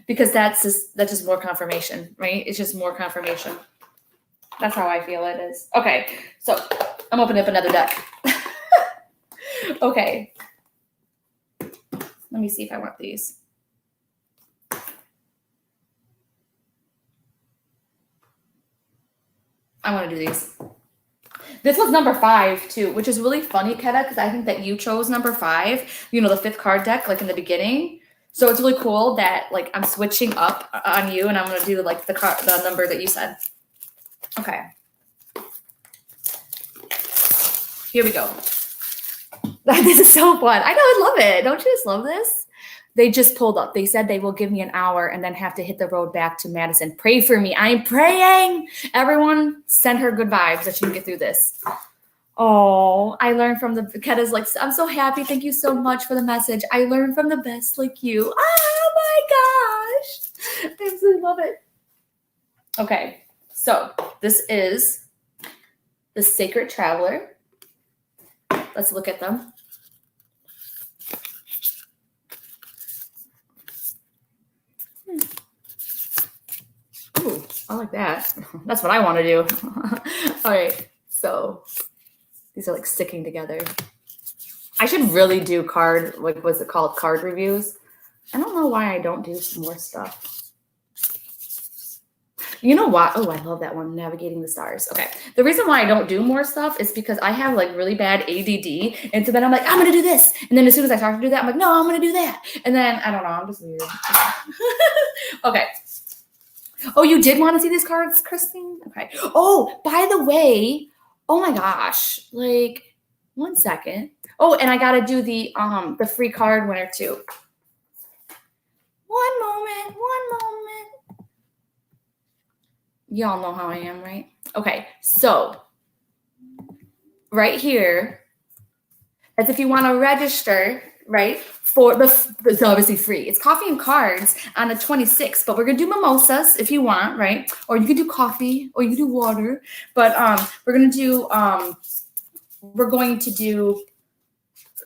Because that's just more confirmation, right? It's just more confirmation. That's how I feel it is. Okay, so I'm opening up another deck. Okay. Let me see if I want these. I want to do these. This was number 5 too, which is really funny, Keta, because I think that you chose number 5, the 5th card deck, like in the beginning. So it's really cool that like I'm switching up on you, and I'm going to do like the number that you said. Okay. Here we go. This is so fun. I know, I love it. Don't you just love this? They just pulled up. They said they will give me an hour and then have to hit the road back to Madison. Pray for me. I'm praying. Everyone, send her good vibes that she can get through this. Oh, I learned from the Keta's like, I'm so happy. Thank you so much for the message. I learned from the best like you. Oh my gosh. I absolutely love it. Okay, so this is the Sacred Traveler. Let's look at them. like that. That's what I want to do. All right. So these are like sticking together. I should really do card, like, what's it called? Card reviews. I don't know why I don't do more stuff. You know what? Oh, I love that one, Navigating the Stars. Okay. The reason why I don't do more stuff is because I have like really bad ADD. And so then I'm like, I'm going to do this. And then as soon as I start to do that, I'm like, no, I'm going to do that. And then I don't know. I'm just weird. Okay. Oh, you did want to see these cards, Christine? Okay. Oh, by the way, oh my gosh. Like, 1 second. Oh, and I got to do the free card winner too. One moment. Y'all know how I am, right? Okay, so right here, as if you want to register, right, for it's obviously free. It's coffee and cards on the 26th, but we're going to do mimosas if you want, right? Or you can do coffee, or you can do water. But we're going to do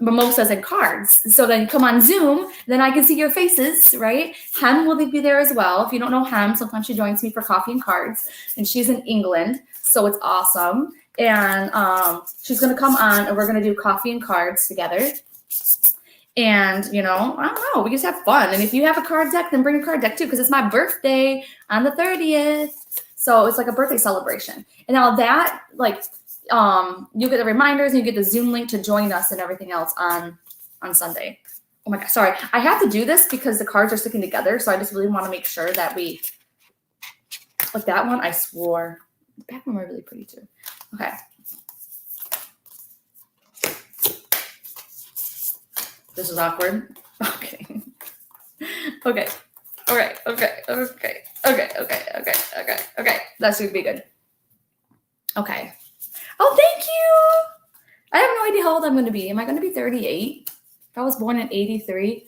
mimosas and cards. So then come on Zoom, then I can see your faces, right? Hem will be there as well. If you don't know Hem, sometimes she joins me for coffee and cards, and she's in England, so it's awesome. And she's gonna come on, and we're gonna do coffee and cards together. And I don't know, we just have fun. And if you have a card deck, then bring a card deck too, because it's my birthday on the 30th. So it's like a birthday celebration. And now that, like, you get the reminders and you get the Zoom link to join us and everything else on Sunday. Oh my God, sorry. I have to do this because the cards are sticking together. So I just really want to make sure that we, like that one, I swore. The back one are really pretty too. Okay. This is awkward. Okay. Okay. All right. Okay. That should be good. Okay. Oh, thank you. I have no idea how old I'm going to be. Am I going to be 38? If I was born in 83,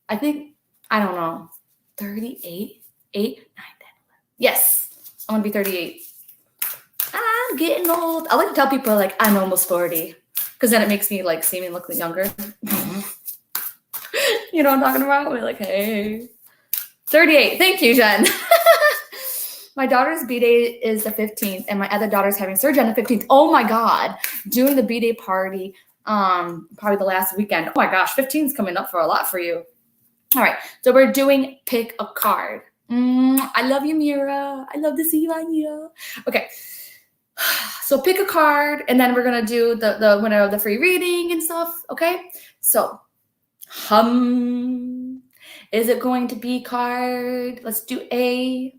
I think, I don't know, 38, 8, 9, 10, 11. Yes, I'm going to be 38. I'm getting old. I like to tell people, like, I'm almost 40, because then it makes me, like, seem and look younger. You know what I'm talking about? We're like, hey. 38. Thank you, Jen. My daughter's B-Day is the 15th, and my other daughter's having surgery on the 15th. Oh, my God. Doing the B-Day party probably the last weekend. Oh, my gosh. 15 is coming up for a lot for you. All right. So we're doing pick a card. I love you, Mira. I love to see you on here. Okay. So pick a card, and then we're going to do the winner of the free reading and stuff. Okay. So, is it going to be card? Let's do A,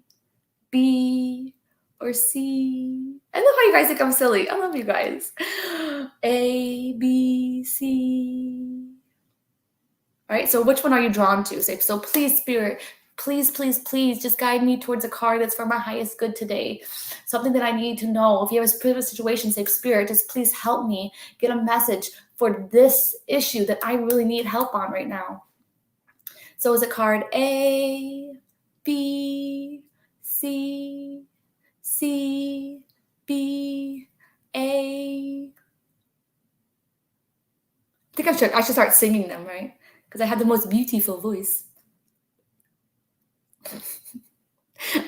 B, or C. I love how you guys think I'm silly. I love you guys. A, B, C. All right, so which one are you drawn to? So please, Spirit, please just guide me towards a card that's for my highest good today. Something that I need to know. If you have a specific situation, say, Spirit, just please help me get a message for this issue that I really need help on right now. So is it card A, B, C, B, A? I think I should start singing them, right? Because I have the most beautiful voice.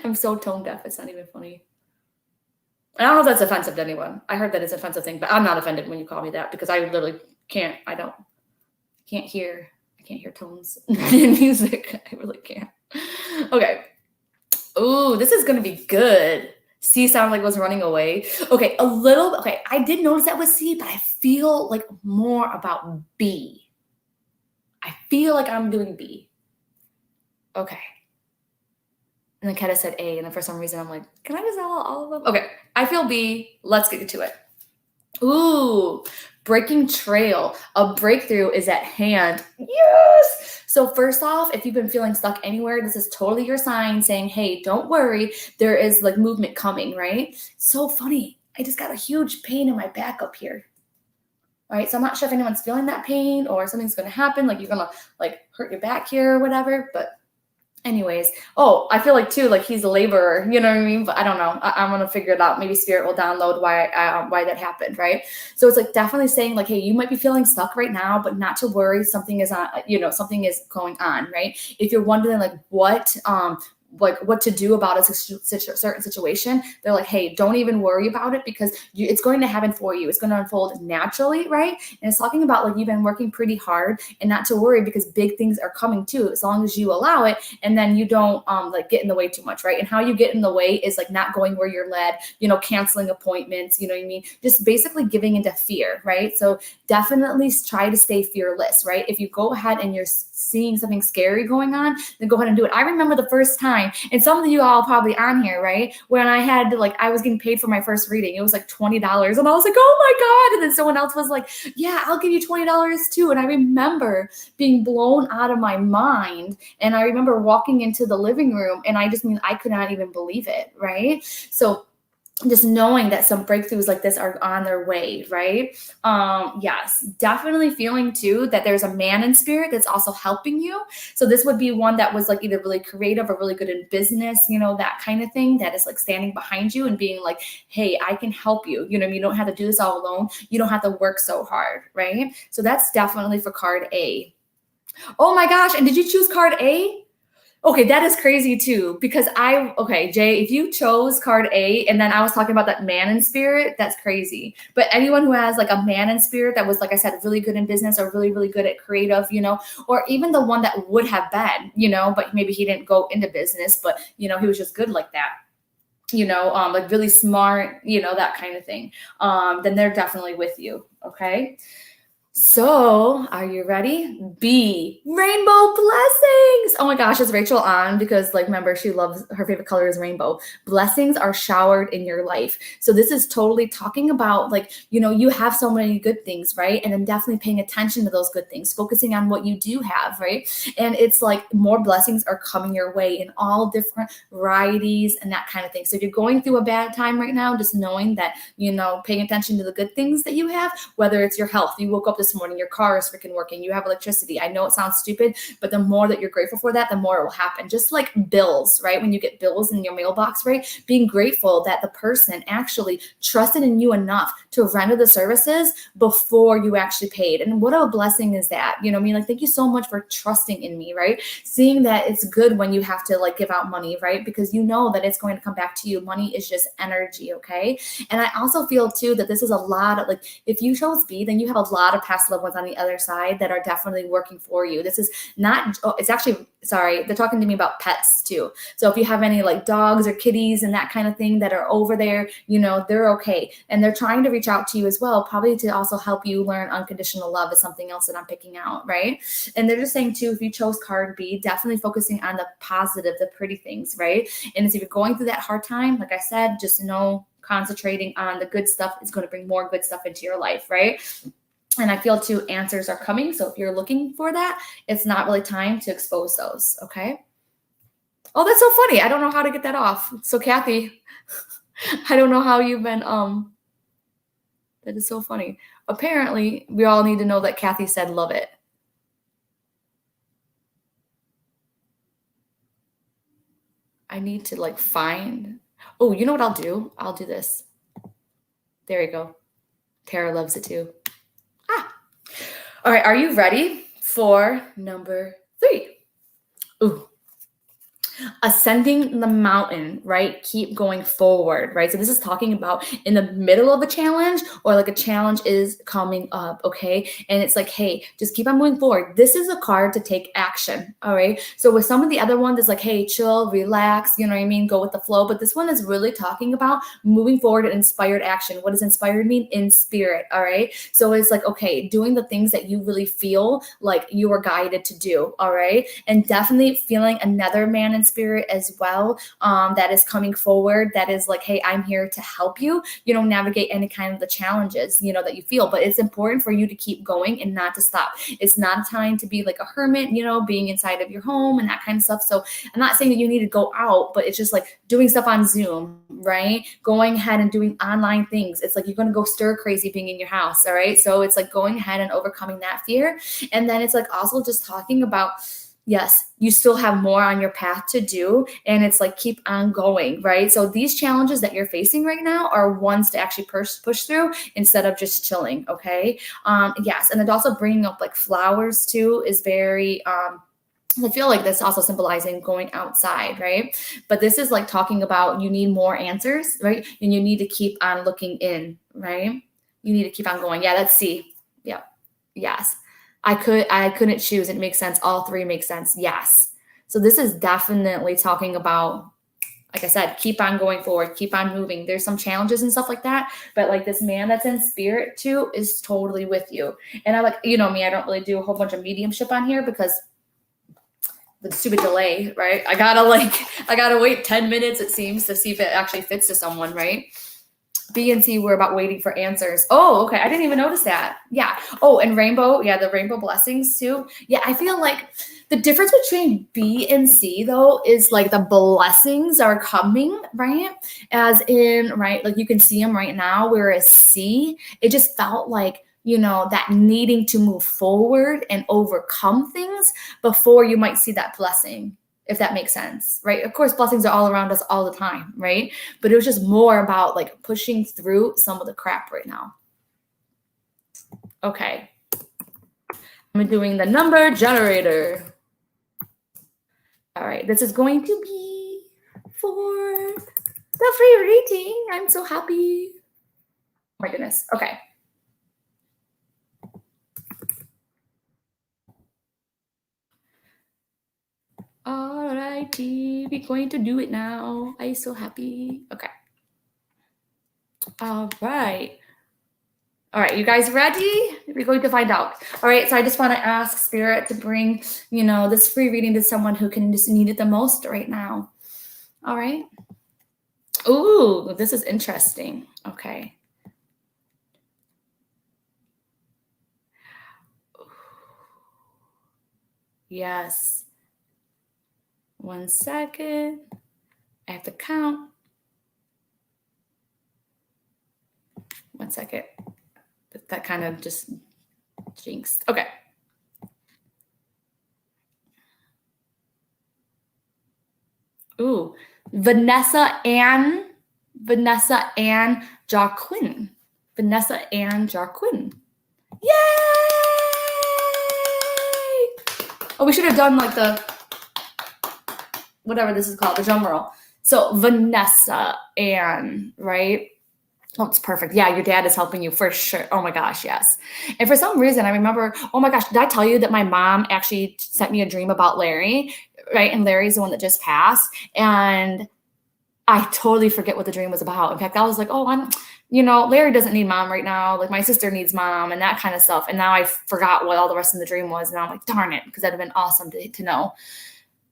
I'm so tone deaf, it's not even funny. I don't know if that's offensive to anyone. I heard that it's an offensive thing, but I'm not offended when you call me that, because I literally can't hear tones in music. I really can't. Okay. Ooh, this is going to be good. C sounded like it was running away. Okay, a little. Okay, I did notice that was C, but I feel like more about B. I feel like I'm doing B. Okay. And then Keta said A, and then for some reason I'm like, can I just all of them? Okay, I feel B. Let's get to it. Ooh, breaking trail. A breakthrough is at hand. Yes! So first off, if you've been feeling stuck anywhere, this is totally your sign saying, hey, don't worry. There is like movement coming, right? So funny. I just got a huge pain in my back up here. All right, so I'm not sure if anyone's feeling that pain or something's going to happen. Like you're going to like hurt your back here or whatever, but anyways, oh, I feel like too, like he's a laborer, you know what I mean? But I don't know. I'm going to figure it out. Maybe Spirit will download why that happened, right? So it's like definitely saying like, hey, you might be feeling stuck right now, but not to worry. Something is on, something is going on, right? If you're wondering like what like what to do about a certain situation, they're like, hey, don't even worry about it because it's going to happen for you. It's going to unfold naturally, right? And it's talking about like you've been working pretty hard and not to worry because big things are coming too, as long as you allow it and then you don't like get in the way too much, right? And how you get in the way is like not going where you're led, canceling appointments, you know what I mean? Just basically giving into fear, right? So definitely try to stay fearless, right? If you go ahead and you're seeing something scary going on, then go ahead and do it. I remember the first time, and some of you all probably on here, right? When I had to, I was getting paid for my first reading. It was like $20. And I was like, oh my God. And then someone else was like, yeah, I'll give you $20 too. And I remember being blown out of my mind. And I remember walking into the living room and I could not even believe it, right? So just knowing that some breakthroughs like this are on their way, right? Yes, definitely feeling too that there's a man in spirit that's also helping you. So this would be one that was like either really creative or really good in business, that kind of thing, that is like standing behind you and being like, hey, I can help you. You don't have to do this all alone. You don't have to work so hard, right? So that's definitely for card A. Oh my gosh, and did you choose card A? Okay, that is crazy too, because Jay, if you chose card A and then I was talking about that man in spirit, that's crazy. But anyone who has like a man in spirit that was, like I said, really good in business or really, really good at creative, or even the one that would have been, but maybe he didn't go into business, but, he was just good like that. Like really smart, that kind of thing. Then they're definitely with you. Okay. So, are you ready? B, rainbow blessings. Oh my gosh, is Rachel on? Because remember, she loves, her favorite color is rainbow. Blessings are showered in your life. So this is totally talking about you have so many good things, right? And then definitely paying attention to those good things, focusing on what you do have, right? And it's like more blessings are coming your way in all different varieties and that kind of thing. So if you're going through a bad time right now, just knowing that, paying attention to the good things that you have, whether it's your health, you woke up this morning, your car is freaking working, you have electricity. I know it sounds stupid, but the more that you're grateful for that, the more it will happen. Just like bills, right? When you get bills in your mailbox, right? Being grateful that the person actually trusted in you enough to render the services before you actually paid. And what a blessing is that? You know what I mean? Thank you so much for trusting in me, right? Seeing that it's good when you have to give out money, right? Because you know that it's going to come back to you. Money is just energy, okay? And I also feel too that this is a lot of if you chose B, then you have a lot of past loved ones on the other side that are definitely working for you. This is not, it's actually, sorry, they're talking to me about pets too. So if you have any dogs or kitties and that kind of thing that are over there, they're okay. And they're trying to reach out to you as well, probably to also help you learn unconditional love is something else that I'm picking out, right? And they're just saying too, if you chose card B, definitely focusing on the positive, the pretty things, right? And if you're going through that hard time, like I said, just know concentrating on the good stuff is going to bring more good stuff into your life, right? And I feel too, answers are coming. So if you're looking for that, it's not really time to expose those. Okay. Oh, that's so funny. I don't know how to get that off. So Kathy, I don't know how you've been, that is so funny. Apparently we all need to know that Kathy said, love it. I need to find, oh, you know what I'll do? I'll do this. There you go. Tara loves it too. All right, are you ready for number 3? Ooh. Ascending the mountain, right? Keep going forward, right? So this is talking about in the middle of a challenge or a challenge is coming up, okay? And it's hey, just keep on moving forward. This is a card to take action, all right? So with some of the other ones, it's hey, chill, relax, you know what I mean? Go with the flow. But this one is really talking about moving forward and inspired action. What does inspired mean? In spirit, all right? So it's okay, doing the things that you really feel like you are guided to do, all right? And definitely feeling another man in spirit as well, that is coming forward, that is hey, I'm here to help you, navigate any kind of the challenges, that you feel. But it's important for you to keep going and not to stop. It's not a time to be a hermit, being inside of your home and that kind of stuff. So I'm not saying that you need to go out, but it's just doing stuff on Zoom, right? Going ahead and doing online things. It's you're going to go stir crazy being in your house, all right? So it's going ahead and overcoming that fear. And then it's also just talking about, yes, you still have more on your path to do. And it's keep on going, right? So these challenges that you're facing right now are ones to actually push through instead of just chilling, okay? Yes, and then also bringing up flowers too is very, I feel like this also symbolizing going outside, right? But this is like talking about you need more answers, right? And you need to keep on looking in, right? You need to keep on going. Yeah, that's C. Yep. Yes. I couldn't choose. It makes sense. All three make sense. Yes. So this is definitely talking about, like I said, keep on going forward, keep on moving. There's some challenges and stuff like that, but like this man that's in spirit too is totally with you. And I like, you know me, I don't really do a whole bunch of mediumship on here because the stupid delay, right? I gotta wait 10 minutes, it seems, to see if it actually fits to someone, right? B and C were about waiting for answers. Oh, okay. I didn't even notice that. Yeah. Oh, and rainbow. Yeah, the rainbow blessings too. Yeah, I feel like the difference between B and C though is like the blessings are coming, right? As in, right, like you can see them right now, whereas C, it just felt like, you know, that needing to move forward and overcome things before you might see that blessing, if that makes sense, right? Of course, blessings are all around us all the time, right? But it was just more about like pushing through some of the crap right now. Okay. I'm doing the number generator. All right. This is going to be for the free reading. I'm so happy. Oh my goodness. Okay. All righty. We're going to do it now. I'm so happy. Okay. All right. All right, you guys ready? We're going to find out. All right, so I just want to ask Spirit to bring, you know, this free reading to someone who can just need it the most right now. All right. Ooh, this is interesting. Okay. Yes. 1 second. I have to count. 1 second. That kind of just jinxed. Okay. Ooh, Vanessa Ann Jarquin. Vanessa Ann Jarquin. Yay! Oh, we should have done like the, whatever this is called, the drum roll. So Vanessa Ann, right? Oh, it's perfect. Yeah, your dad is helping you for sure. Oh my gosh, yes. And for some reason, I remember, oh my gosh, did I tell you that my mom actually sent me a dream about Larry, right? And Larry's the one that just passed. And I totally forget what the dream was about. In fact, I was like, oh, Larry doesn't need mom right now. Like my sister needs mom and that kind of stuff. And now I forgot what all the rest of the dream was. And I'm like, darn it, because that'd have been awesome to know.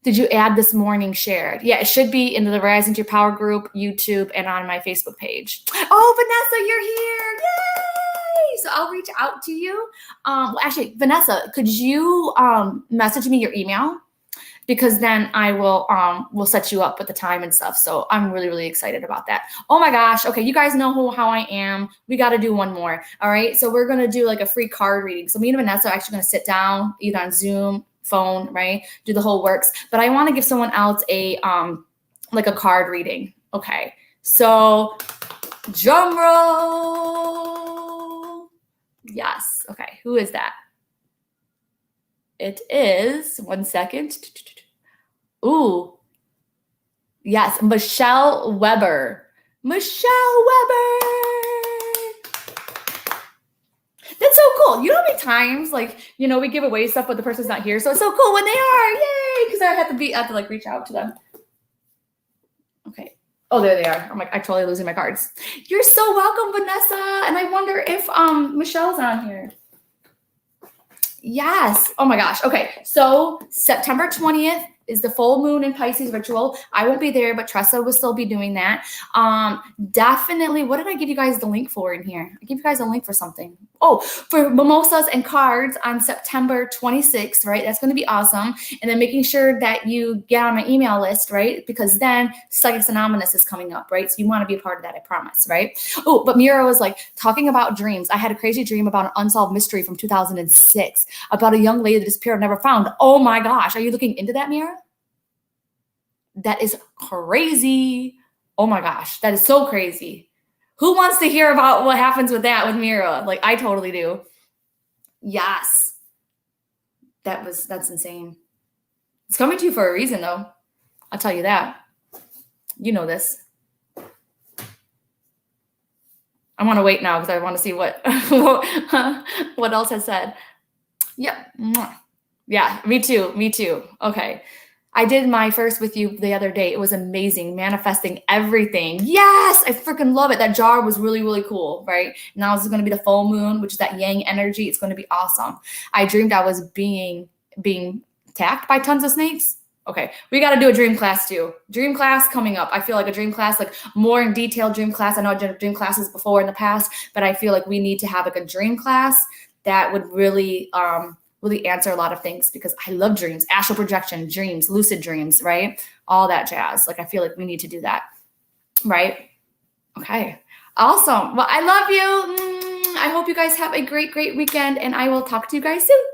Did you add this morning shared? Yeah, it should be in the Rising to Your Power group, YouTube, and on my Facebook page. Oh, Vanessa, you're here. Yay! So I'll reach out to you. Well, actually, Vanessa, could you message me your email? Because then I will set you up with the time and stuff. So I'm really, really excited about that. Oh my gosh. Okay, you guys know how I am. We got to do one more. All right. So we're going to do like a free card reading. So me and Vanessa are actually going to sit down either on Zoom, phone, right? Do the whole works. But I want to give someone else a like a card reading. Okay. So drum roll. Yes. Okay. Who is that? It is 1 second. Ooh. Yes, Michelle Weber. Michelle Weber. That's so cool. You know how many times, like, we give away stuff, but the person's not here. So it's so cool when they are. Yay! Because I have to like reach out to them. Okay. Oh, there they are. I'm like, I'm totally losing my cards. You're so welcome, Vanessa. And I wonder if Michelle's on here. Yes. Oh my gosh. Okay. So September 20th is the full moon in Pisces ritual. I won't be there, but Tressa will still be doing that. Definitely. What did I give you guys the link for in here? I gave you guys a link for something. Oh, for mimosas and cards on September 26th, right? That's going to be awesome. And then making sure that you get on my email list, right? Because then Psychics Anonymous is coming up, right? So you want to be a part of that, I promise, right? Oh, but Mira was like talking about dreams. I had a crazy dream about an unsolved mystery from 2006 about a young lady that disappeared, never found. Oh my gosh. Are you looking into that, Mira? That is crazy. Oh my gosh. That is so crazy. Who wants to hear about what happens with that with Mira? Like, I totally do. Yes. That's insane. It's coming to you for a reason, though. I'll tell you that. You know this. I want to wait now because I want to see what what else has said. Yep. Yeah, me too. Me too. Okay. I did my first with you the other day. It was amazing. Manifesting everything. Yes, I freaking love it. That jar was really, really cool, right? Now this is going to be the full moon, which is that yang energy. It's going to be awesome. I dreamed I was being attacked by tons of snakes. Okay, we got to do a dream class too. Dream class coming up. I feel like a dream class, like more in detail dream class. I know I've done dream classes before in the past, but I feel like we need to have like a dream class that would really answer a lot of things, because I love dreams, astral projection, dreams, lucid dreams, right? All that jazz. Like, I feel like we need to do that, right? Okay, awesome. Well, I love you. I hope you guys have a great, great weekend, and I will talk to you guys soon.